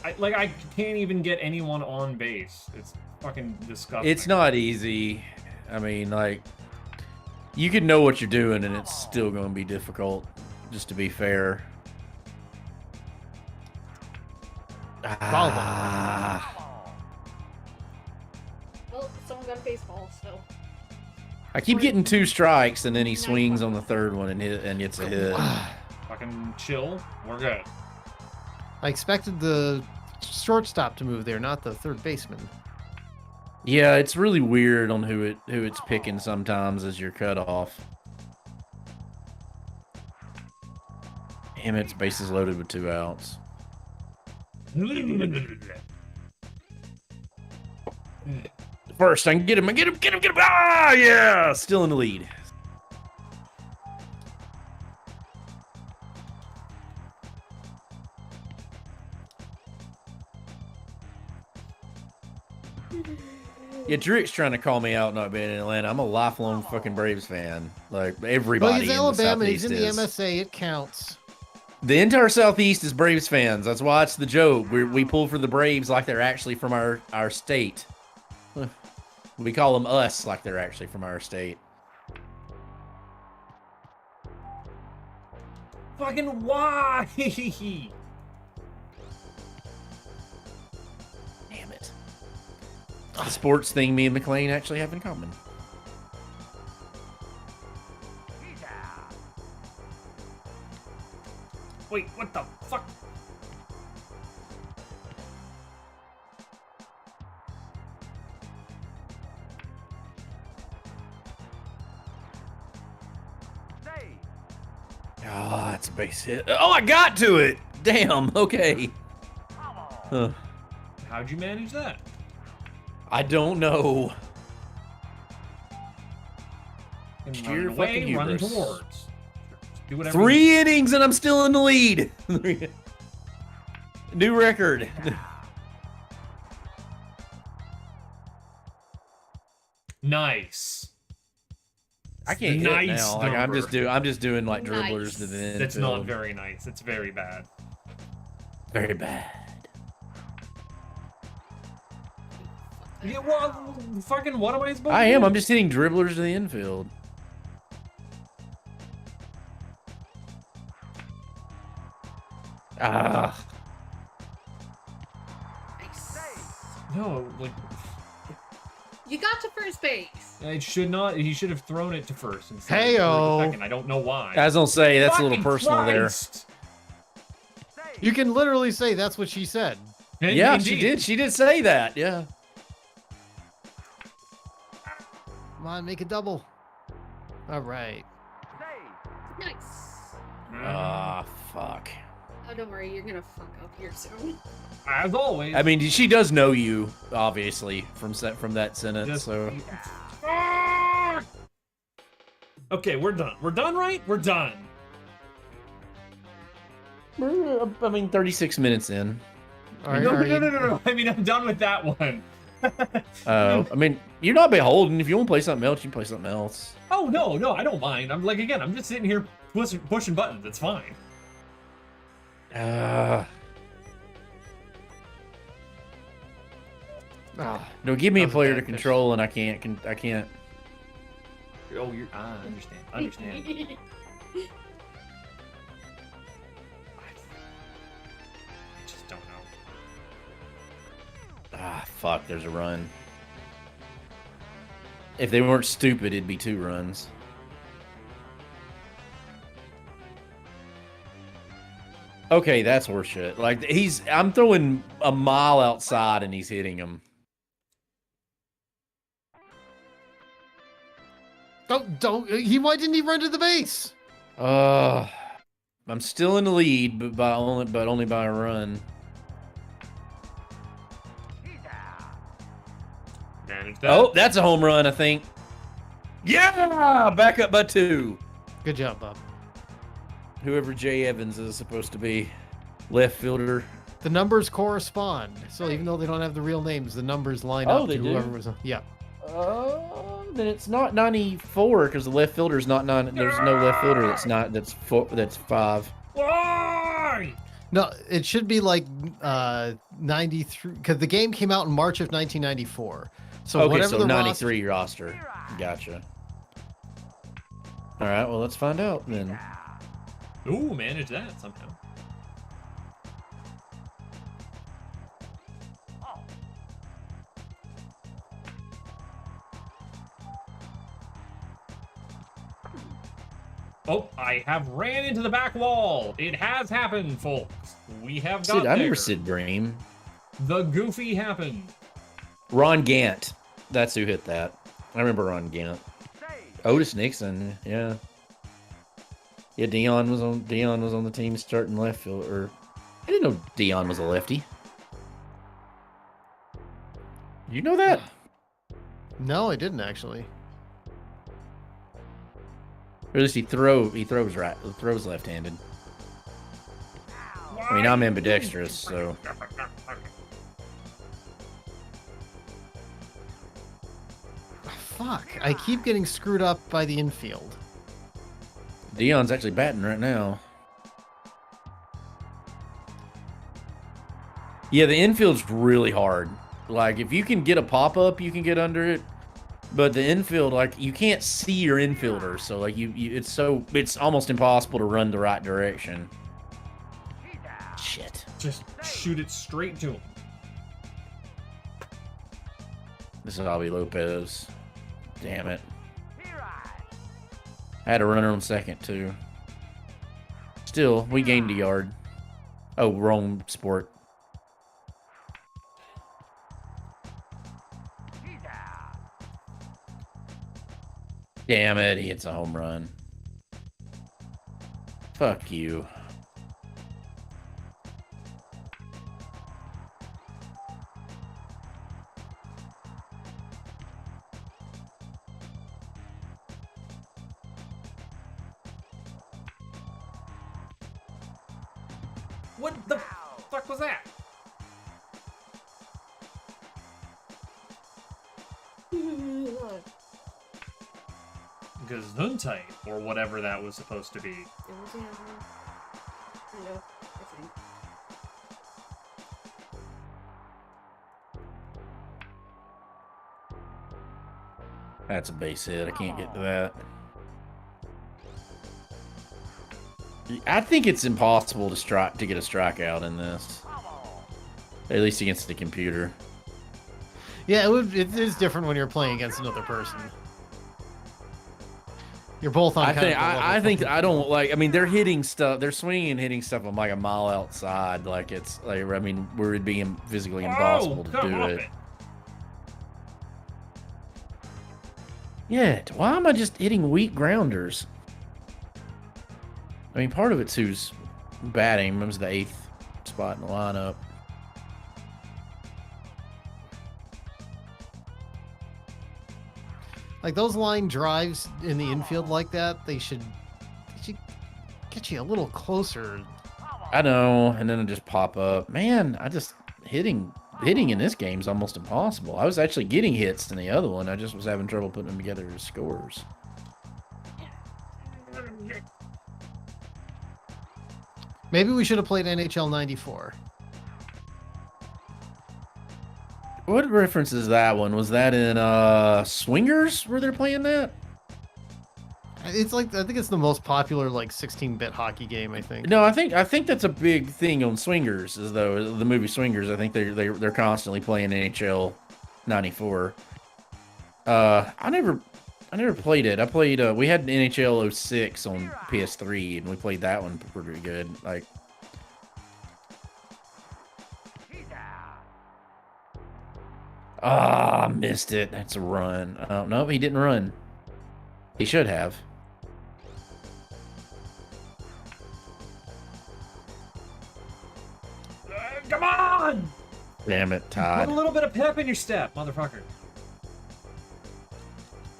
I can't even get anyone on base. It's fucking disgusting.
It's not easy. I mean, like, you can know what you're doing, and it's still going to be difficult. Just to be fair.
Well, someone got a baseball, so.
I keep getting 2 strikes, and then he swings on the third one and gets a hit.
Fucking chill. We're good.
I expected the shortstop to move there, not the third baseman.
Yeah, it's really weird on who it's picking sometimes as your cutoff. Damn it, it's bases loaded with 2 outs. First, I can get him. Get him. Ah, yeah! Still in the lead. Yeah, Drick's trying to call me out not being in Atlanta. I'm a lifelong fucking Braves fan. Like, everybody
Well, he's
in
Alabama.
the
He's in the
Southeast
MSA. It counts.
The entire Southeast is Braves fans. That's why it's the joke. We pull for the Braves like they're actually from our state. We call them us like they're actually from our state.
Fucking why?
the sports thing me and McLean actually have in common.
Wait, what the fuck?
Oh, that's a base hit. Oh, I got to it. Damn. Okay. Huh.
How'd you manage that?
I don't know.
Sheer
Sheer fucking
running
hubris.
towards. Do whatever.
3 innings and I'm still in the lead. New record.
Nice.
I can't hit
Nice
now. Like I'm
number.
just doing like dribblers
Nice.
to the end.
That's not very nice. It's very bad.
very bad.
Yeah, well, fucking what am I supposed
I
to
am.
do?
I'm just hitting dribblers to the infield. Ah.
Nice.
No, like,
You got to first base.
it should not. He should have thrown it to first instead
Heyo.
of second. I don't know why.
I was gonna say that's a little
Fucking
personal
Christ.
You can literally say that's what she said.
there. Yeah,
Indeed.
she did. She did say that. Yeah.
Come on, make a double. All right.
Nice.
Ah, fuck.
Oh, don't worry, you're gonna fuck up here soon.
As always.
I mean, she does know you, obviously, from that sentence.
Just-
So
Ah! Okay, we're done. We're done, right? We're done.
I mean, 36 minutes in.
Are,
no,
are
no,
you-
no, no, no. I mean, I'm done with that one.
I mean, you're not beholden. If you want to play something else, you can play something else.
Oh no, no, I don't mind. I'm like, again, I'm just sitting here pushing buttons. It's fine.
Ah,
No, give me a
That was a
player
bad
to
pitch.
control, and I can't. I can't.
Oh, you're. I understand. Understand. I just don't know.
Ah, fuck. There's a run. If they weren't stupid, it'd be 2 runs. Okay, that's horseshit. Like I'm throwing a mile outside and he's hitting him.
don't. Why didn't he run to the base?
I'm still in the lead, but only by a run.
Manage that.
Oh, that's a home run, I think. Yeah, back up by 2.
Good job, Bob.
Whoever Jay Evans is supposed to be, left fielder.
The numbers correspond. So even though they don't have the real names, the numbers line
Oh,
up
they
to
do?
whoever was. Yeah.
Then it's not 94 because the left fielder's not 9. There's no left fielder that's not. That's 4. That's 5.
Why?
No, it should be like 93 because the game came out in March of 1994. So
Okay,
whatever
so
the
93 roster. Gotcha. All right, well let's find out then.
Ooh, manage that somehow. Oh, I have ran into the back wall. It has happened, folks. We have got
Sid, I
there.
remember Sid Bream.
The goofy happened.
Ron Gant. That's who hit that. I remember Ron Gant. Otis Nixon. Yeah. Yeah, Dion was on the team starting left field. Or I didn't know Dion was a lefty. You know that?
No, I didn't actually.
Or at least he throws left-handed. I mean, I'm ambidextrous, so
Fuck! I keep getting screwed up by the infield.
Dion's actually batting right now. Yeah, the infield's really hard. Like, if you can get a pop-up, you can get under it. But the infield, like, you can't see your infielder, so like it's almost impossible to run the right direction. Shit.
Just shoot it straight to him.
This is Javi Lopez. Damn it. I had a runner on second, too. Still, we gained a yard. Oh, wrong sport. Damn it, he hits a home run. Fuck you.
What the fuck was that? Gesundheit, or whatever that was supposed to be.
It was the animal. I know, I think.
That's a base hit. I can't get to that. I think it's impossible to get a strikeout in this. At least against the computer.
Yeah, it is different when you're playing against another person. You're both on.
I don't like. I mean, they're hitting stuff. They're swinging and hitting stuff. I'm like a mile outside. Like it's like I mean, where it'd be physically impossible to do it. Yeah. Why am I just hitting weak grounders? I mean, part of it's who's batting. It was the 8th spot in the lineup.
Like those line drives in the infield like that, they should get you a little closer.
I know, and then it just pop up. Man, I just hitting in this game is almost impossible. I was actually getting hits in the other one. I just was having trouble putting them together as scores.
Maybe we should have played NHL 94.
What reference is that one? Was that in Swingers where they're playing that?
It's like I think it's the most popular like 16-bit hockey game. I think.
No, I think that's a big thing on Swingers. Is though the movie Swingers. I think they're constantly playing NHL 94. I never played it. I played. We had an NHL 06 on PS3, and we played that one pretty good. Like. Ah, missed it. That's a run. Oh, no, he didn't run. He should have.
Come on!
Damn it, Todd.
Put a little bit of pep in your step, motherfucker.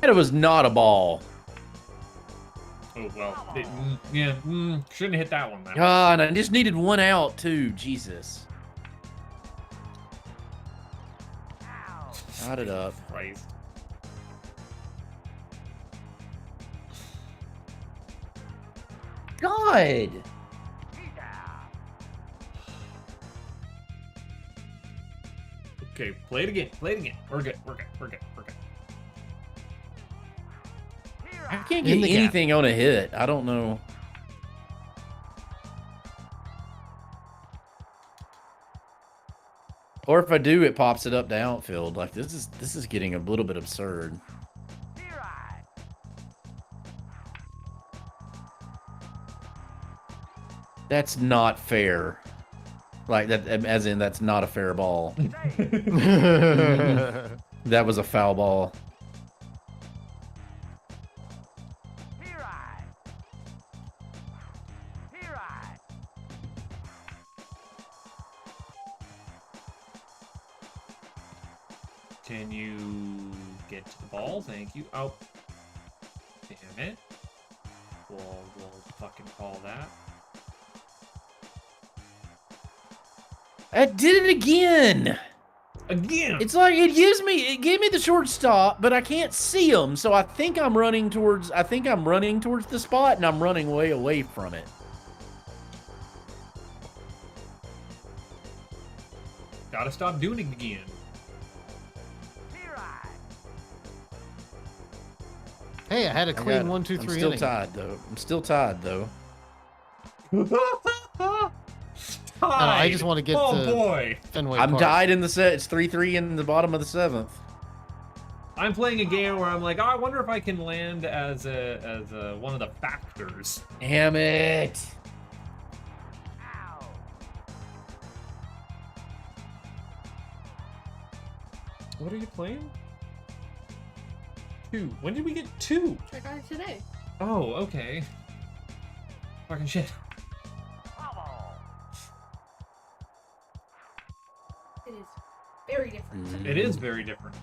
It was not a ball.
Oh, well. Shouldn't have hit that one, man.
God, I just needed one out, too. Jesus. Got it up.
Christ.
God!
Okay, play it again. Play it again. We're good.
I can't get anything on a hit. I don't know. Or if I do, it pops it up to outfield. Like this is getting a little bit absurd. That's not fair. Like that, as in that's not a fair ball. That was a foul ball.
Can you get to the ball? Thank you. Oh. Damn it. We'll fucking call that.
I did it again.
Again.
It's like it gave me the shortstop, but I can't see him. So I think I'm running towards the spot, and I'm running way away from it.
Gotta stop doing it again.
Hey, I had a clean 1-2-3
I'm still
inning.
tied though.
I just want to get to
boy.
Fenway
I'm
Park.
tied in the set. It's 3-3 in the bottom of the 7th.
I'm playing a game where I'm like, oh, I wonder if I can land as one of the factors.
Damn it!
What are you playing? 2. When did we get 2?
I got it today.
Oh, okay. Fucking shit.
It is very different.
It is very different.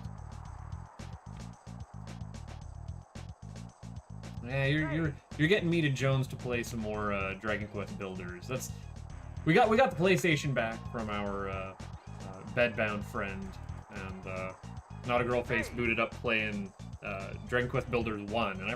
Yeah, you're getting me to Jones to play some more Dragon Quest Builders. We got the PlayStation back from our bedbound friend, and Not a Girl Face booted up playing Dragon Quest Builders 1, and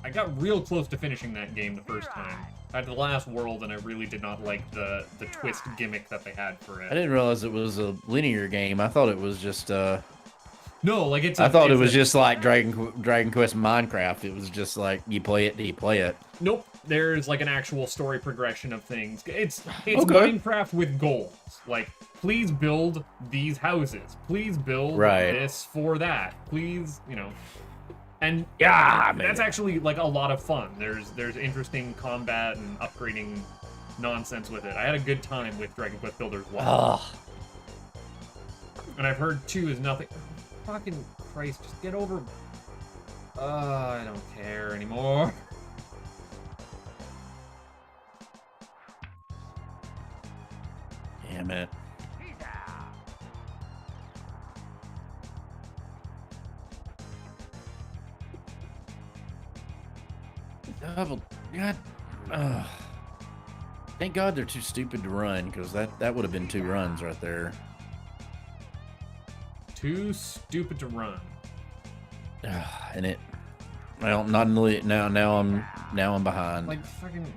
I got real close to finishing that game the first time. I had the last world, and I really did not like the twist gimmick that they had for it.
I didn't realize it was a linear game. I thought it was just
No, like it's.
I thought it was just like Dragon Quest Minecraft. It was just like you play it, you play it.
Nope. There's like an actual story progression of things. It's
Okay.
Minecraft with goals. Like, please build these houses. Please build this for that. Please, you know. And
yeah,
that's actually like a lot of fun. There's interesting combat and upgrading nonsense with it. I had a good time with Dragon Quest Builders 1. And I've heard 2 is nothing. Fucking Christ, just get over. I don't care anymore.
Damn it. Double. God. Thank God they're too stupid to run, because that would have been 2 runs right there.
Too stupid to run.
And it. Well, not in the now I'm behind.
Like fucking.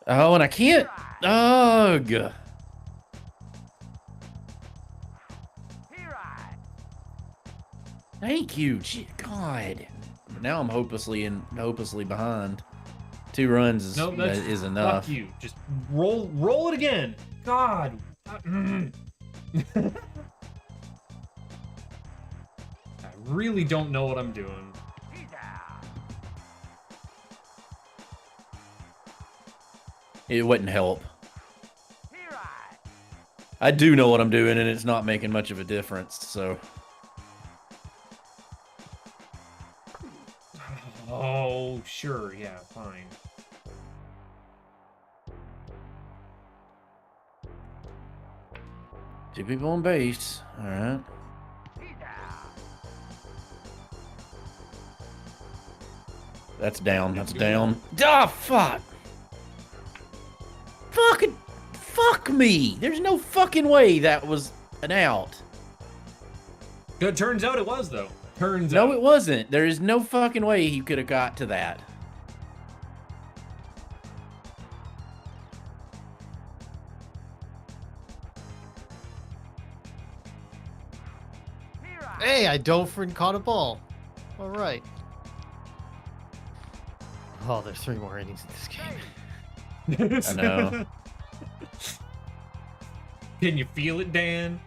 Oh, and I can't. Ugh. Thank you. Gee, God. Now I'm hopelessly behind. 2 runs is enough.
Fuck you. Just roll it again. God. I really don't know what I'm doing.
It wouldn't help. I do know what I'm doing, and it's not making much of a difference, so.
Oh, sure, yeah, fine.
Two people on base. All right. That's down. That's down. Ah, fuck. Fuck me. There's no fucking way that was an out.
It turns out it was, though.
No, it wasn't. There is no fucking way he could have got to that.
Hey, I dove and caught a ball. All right. Oh, there's 3 more innings in this game.
I know.
Can you feel it, Dan?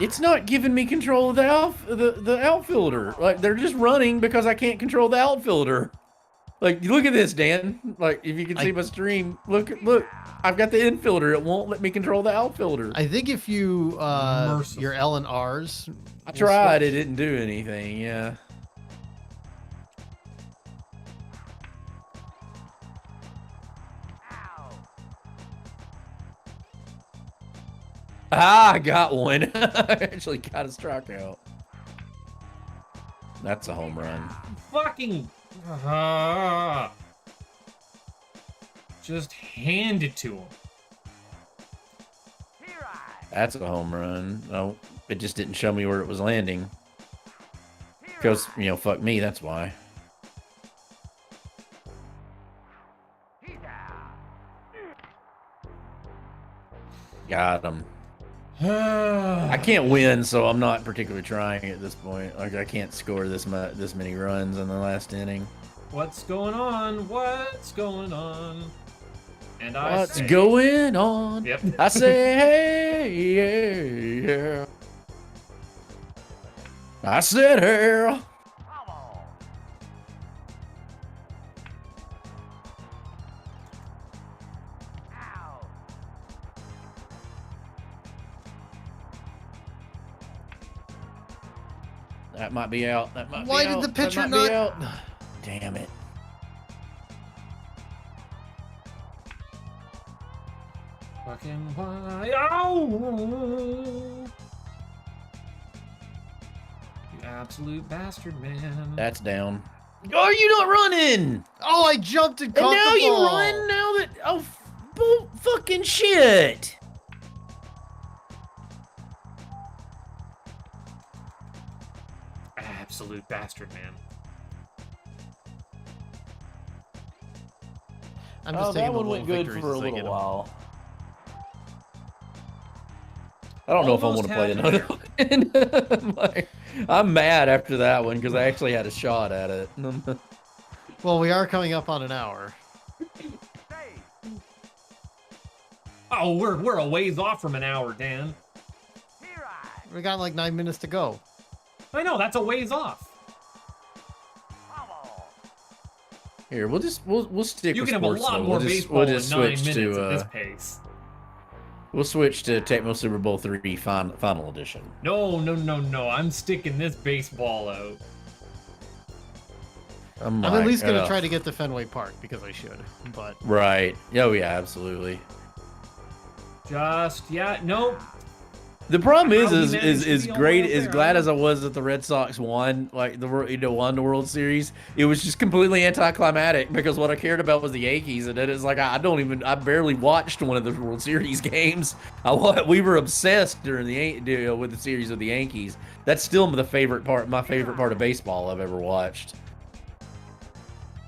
It's not giving me control of the outfielder. Like, they're just running because I can't control the outfielder. Like, look at this, Dan. Like, if you can see my stream, look. I've got the infielder. It won't let me control the outfielder.
I think if you your L and R's.
I tried. It didn't do anything. Yeah. Ah, I got one. I actually got a strikeout. That's a home run.
Fucking. Just hand it to him.
That's a home run. No, it just didn't show me where it was landing. Because, fuck me, that's why. Got him. I can't win, so I'm not particularly trying at this point. Like, I can't score this many runs in the last inning.
What's going on? What's going on? And I
What's
say,
going on?
Yep.
I say, hey, yeah, yeah. I said, hey. That might be out. That might
Why
be
did
out.
the pitcher
that might be
not?
out. Damn it.
fucking why? Oh! You absolute bastard, man.
That's down. Are you not running?
Oh, I jumped and
And
caught
now
the
you
ball.
run now that fucking shit.
Absolute bastard, man.
I'm just
Oh,
taking
that
the
one
little
went good
victories
for a
as I
little
get 'em.
while. I don't know if I want
Almost
to play
had
another one. Like, I'm mad after that one because I actually had a shot at it.
Well, we are coming up on an hour.
Oh, we're a ways off from an hour, Dan.
We got like 9 minutes to go.
I know, that's a ways off.
Here, we'll stick
You
with
can have a
sports.
lot
though.
more
we'll
baseball
just
in 9
switch
minutes
to
at this pace.
we'll switch to Tecmo Super Bowl 3 final edition.
No, I'm sticking this baseball out.
I'm at least gonna try to get to Fenway Park because I should, but
Right. Oh yeah, absolutely.
Nope.
The problem
How he
is
managed to
as
be all
great
the way up
as
there,
glad
huh?
as I was that the Red Sox won, like won the World Series. It was just completely anticlimactic because what I cared about was the Yankees, and it is like I barely watched one of the World Series games. We were obsessed during with the series of the Yankees. That's still my favorite part of baseball I've ever watched.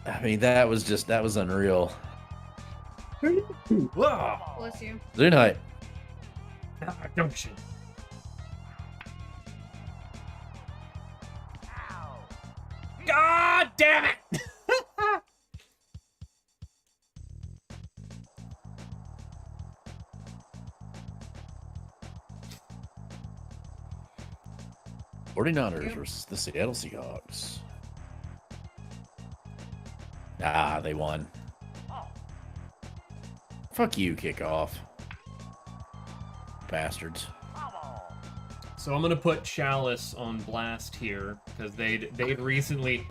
I mean, that was unreal.
Whoa.
Bless you.
Zunheit.
Don't you? God damn it!
49ers versus the Seattle Seahawks. Ah, they won. Fuck you, kickoff. Bastards.
So I'm gonna put Chalice on blast here because they'd recently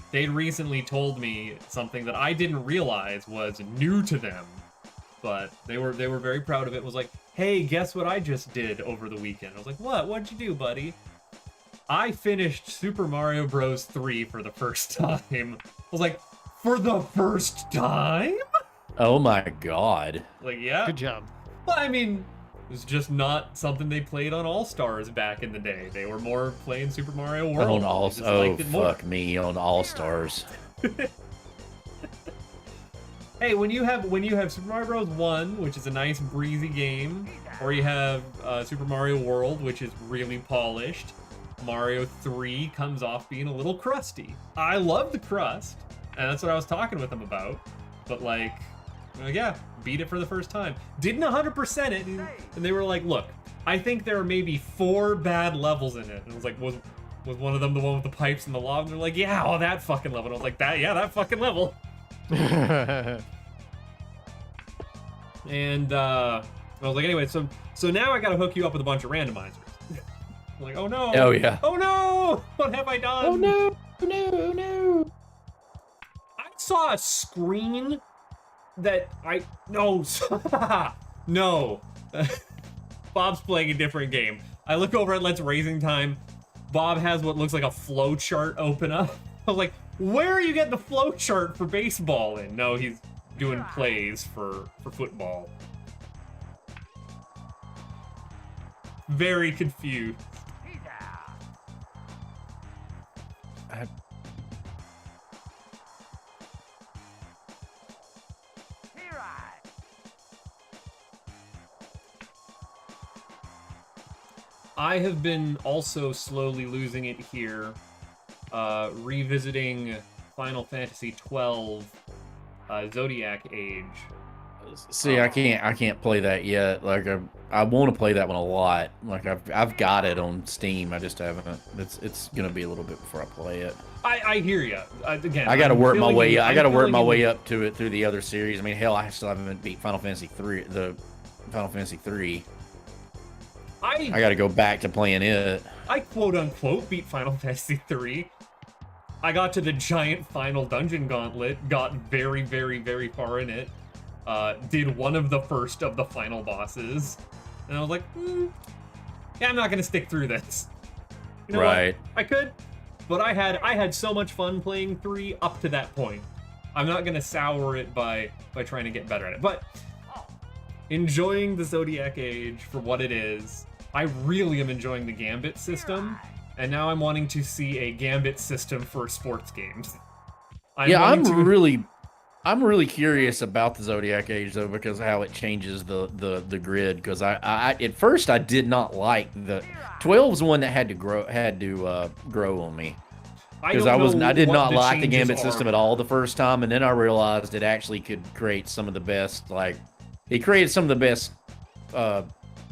told me something that I didn't realize was new to them, but they were very proud of it. Was like, hey, guess what I just did over the weekend? I was like, what? What'd you do, buddy? I finished Super Mario Bros. 3 for the first time. I was like, for the first time?
Oh my god.
Like, yeah.
good job.
Well, I mean, it was just not something they played on All Stars back in the day. They were more playing Super Mario World.
On all,
They just
oh
liked it more.
fuck me, on All Stars.
Hey, when you have Super Mario Bros. 1, which is a nice breezy game, or you have Super Mario World, which is really polished, Mario 3 comes off being a little crusty. I love the crust, and that's what I was talking with them about. But like yeah, beat it for the first time. Didn't 100% it, and they were like, look, I think there are maybe 4 bad levels in it. And I was like, was one of them the one with the pipes and the lava? And they're like, yeah, oh, that fucking level. And I was like, that fucking level. And I was like, anyway, so now I gotta hook you up with a bunch of randomizers. I'm like, oh no.
Oh yeah.
Oh no! What have I done?
Oh no! No!
I saw a screen that no. No. Bob's playing a different game. I look over at Let's Racing Time. Bob has what looks like a flow chart open up. I was like, where are you getting the flow chart for baseball in? No, he's doing plays for football. Very confused. I have been also slowly losing it here, revisiting Final Fantasy XII Zodiac Age.
See, I can't play that yet. Like I want to play that one a lot. Like I've got it on Steam. I just haven't. It's gonna be a little bit before I play it.
I hear you. Again,
I got to work my way. I got to work my way
up.
up to it through the other series. I mean, hell, I still haven't beat Final Fantasy 3. The Final Fantasy 3. I got to go back to playing it.
I quote unquote beat Final Fantasy 3. I got to the giant final dungeon gauntlet, got very, very, very far in it, did one of the first of the final bosses, and I was like, yeah, I'm not gonna stick through this. You know
Right.
what? I could, but I had so much fun playing 3 up to that point. I'm not gonna sour it by trying to get better at it, but enjoying the Zodiac Age for what it is. I really am enjoying the Gambit system. And now I'm wanting to see a Gambit system for sports games. I'm
really curious about the Zodiac Age though, because of how it changes the grid. Because I at first I did not like the 12's one that had to grow on me. Because I did not like the Gambit system at all the first time, and then I realized it actually could create some of the best, like it created some of the best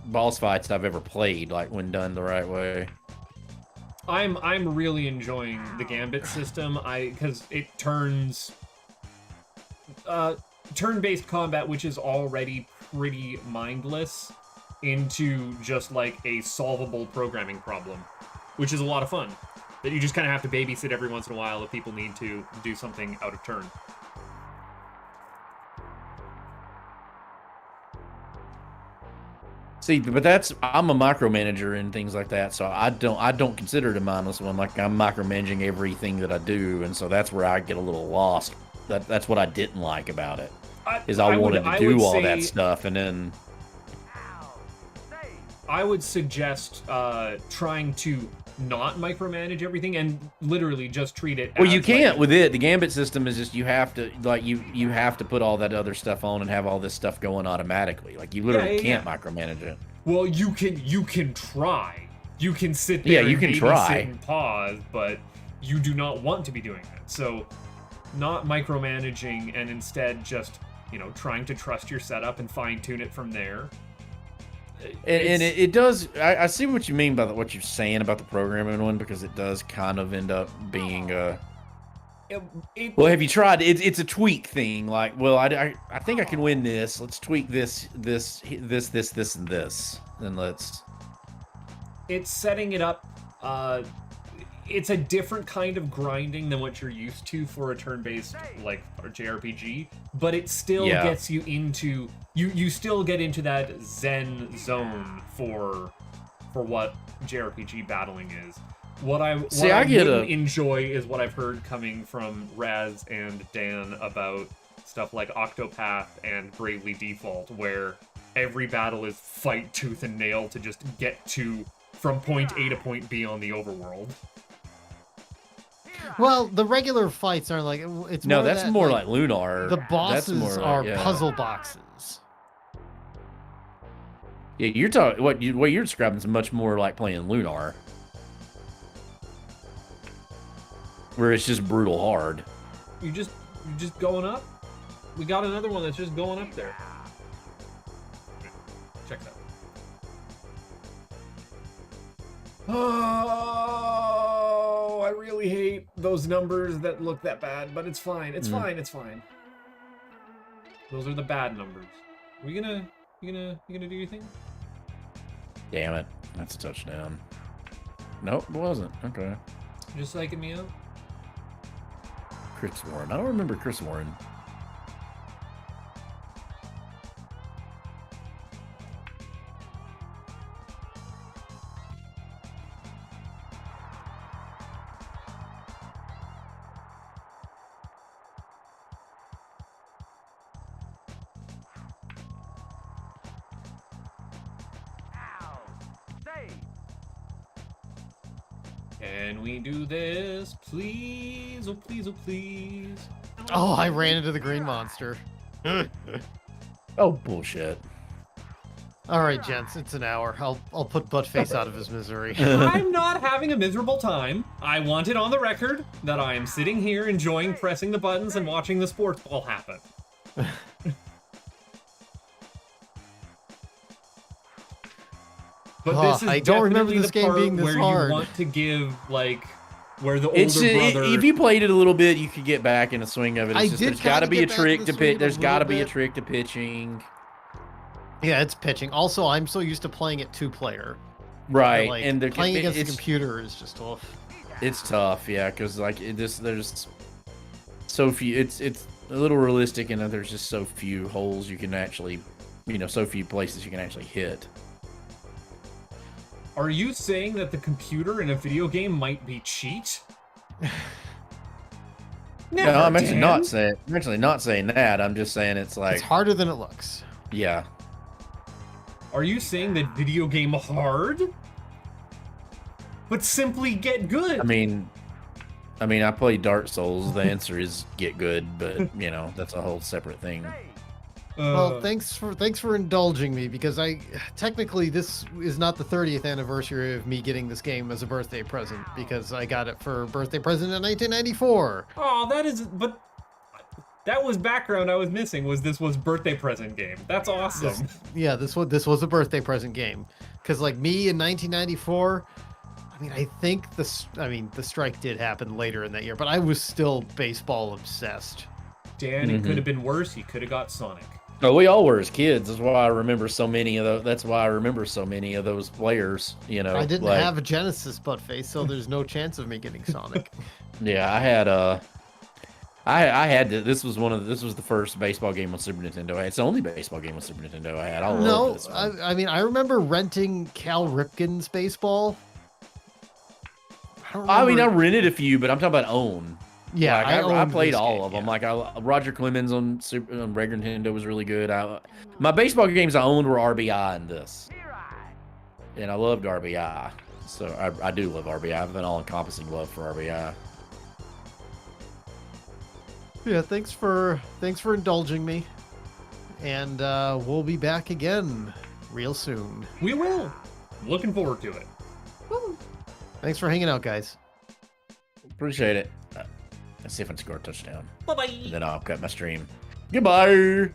boss fights I've ever played, like when done the right way.
I'm really enjoying the Gambit system. Because it turns turn-based combat, which is already pretty mindless, into just like a solvable programming problem, which is a lot of fun. That you just kind of have to babysit every once in a while if people need to do something out of turn.
See, but I'm a micromanager and things like that, so I don't consider it a mindless one. Like I'm micromanaging everything that I do, and so that's where I get a little lost. That's what I didn't like about it. I wanted to do all that stuff, and then
I would suggest trying to not micromanage everything and literally just treat it.
Well, you can't with it. The Gambit system is just you have to you have to put all that other stuff on and have all this stuff going automatically. Like you literally can't micromanage it.
Well, you can try. You can sit there
you can try
and pause, but you do not want to be doing that. So not micromanaging and instead just, trying to trust your setup and fine tune it from there.
And it does. I see what you mean by what you're saying about the programming one, because it does kind of end up being well, have you tried? It's a tweak thing. Like, well, I think I can win this. Let's tweak this, and this. Then let's.
It's setting it up. It's a different kind of grinding than what you're used to for a turn-based like JRPG, but it still gets you into you still get into that zen zone for what JRPG battling is. What I wouldn't enjoy is what I've heard coming from Raz and Dan about stuff like Octopath and Bravely Default, where every battle is fight tooth and nail to just get from point A to point B on the overworld.
Well, the regular fights are like it's
no. That's more like Lunar.
The bosses are puzzle boxes.
Yeah, you're talking what you're describing is much more like playing Lunar, where it's just brutal hard.
You're just going up. We got another one that's just going up there. Check that. Oh, I really hate those numbers that look that bad, but it's fine. It's fine. It's fine. Those are the bad numbers. Are we gonna you gonna do your thing?
Damn it. That's a touchdown. Nope, it wasn't. Okay.
Just psyching me out?
Chris Warren. I don't remember Chris Warren.
Can we do this? Please, oh please, oh please.
Oh, I ran into the green monster.
Oh, bullshit.
All right, gents, it's an hour. I'll put Buttface out of his misery.
I'm not having a miserable time. I want it on the record that I am sitting here enjoying pressing the buttons and watching the sports ball happen. But this is
I don't remember
definitely
this
the
game
part
being this
where
hard.
you want to give like where the
It's
older brother.
if you played it a little bit, you could get back in the swing of it. It's
I
just
did
there's got to
kinda
be a
get back in
trick
the
to
swing of
pitch.
it a
There's got to
little
be a
bit.
trick to pitching.
Yeah, it's pitching. Also, I'm so used to playing it 2-player.
Right,
Like,
and
playing against the
it's
computer is just off.
it's tough, yeah, because like there's so few. It's a little realistic in that there's just so few holes you can actually, so few places you can actually hit.
Are you saying that the computer in a video game might be cheat? Never,
No, I'm actually
Dan.
not saying. I'm actually not saying that. I'm just saying it's like,
It's harder than it looks.
yeah.
Are you saying that video game hard? But simply get good.
I mean, I play Dark Souls. The answer is get good, but that's a whole separate thing.
Well, thanks for indulging me, because technically this is not the 30th anniversary of me getting this game as a birthday present, because I got it for birthday present in 1994.
Oh, but that was background I was missing. This was birthday present game. That's awesome.
This was a birthday present game, because like me in 1994. I mean, I think the strike did happen later in that year, but I was still baseball obsessed.
Dan, it could have been worse. You could have got Sonic.
Oh, we all were as kids. That's why I remember so many of those. That's why I remember so many of those players.
I didn't have a Genesis buttface, so there's no chance of me getting Sonic.
Yeah, I had I had to, this was the first baseball game on Super Nintendo. It's the only baseball game on Super Nintendo I had. I loved this one.
I mean, I remember renting Cal Ripken's baseball.
I mean, I rented a few, but I'm talking about own.
Yeah,
like, I
owned
played
this
all
game,
of them.
yeah.
Like Roger Clemens on regular Nintendo was really good. My baseball games I owned were RBI and this, and I loved RBI. So I do love RBI. I have an all-encompassing love for RBI.
Yeah, thanks for indulging me, and we'll be back again real soon.
We will. Looking forward to it.
Woo.
Thanks for hanging out, guys.
Appreciate it. Let's see if I can score a touchdown.
Bye bye.
And then I'll cut my stream. Goodbye.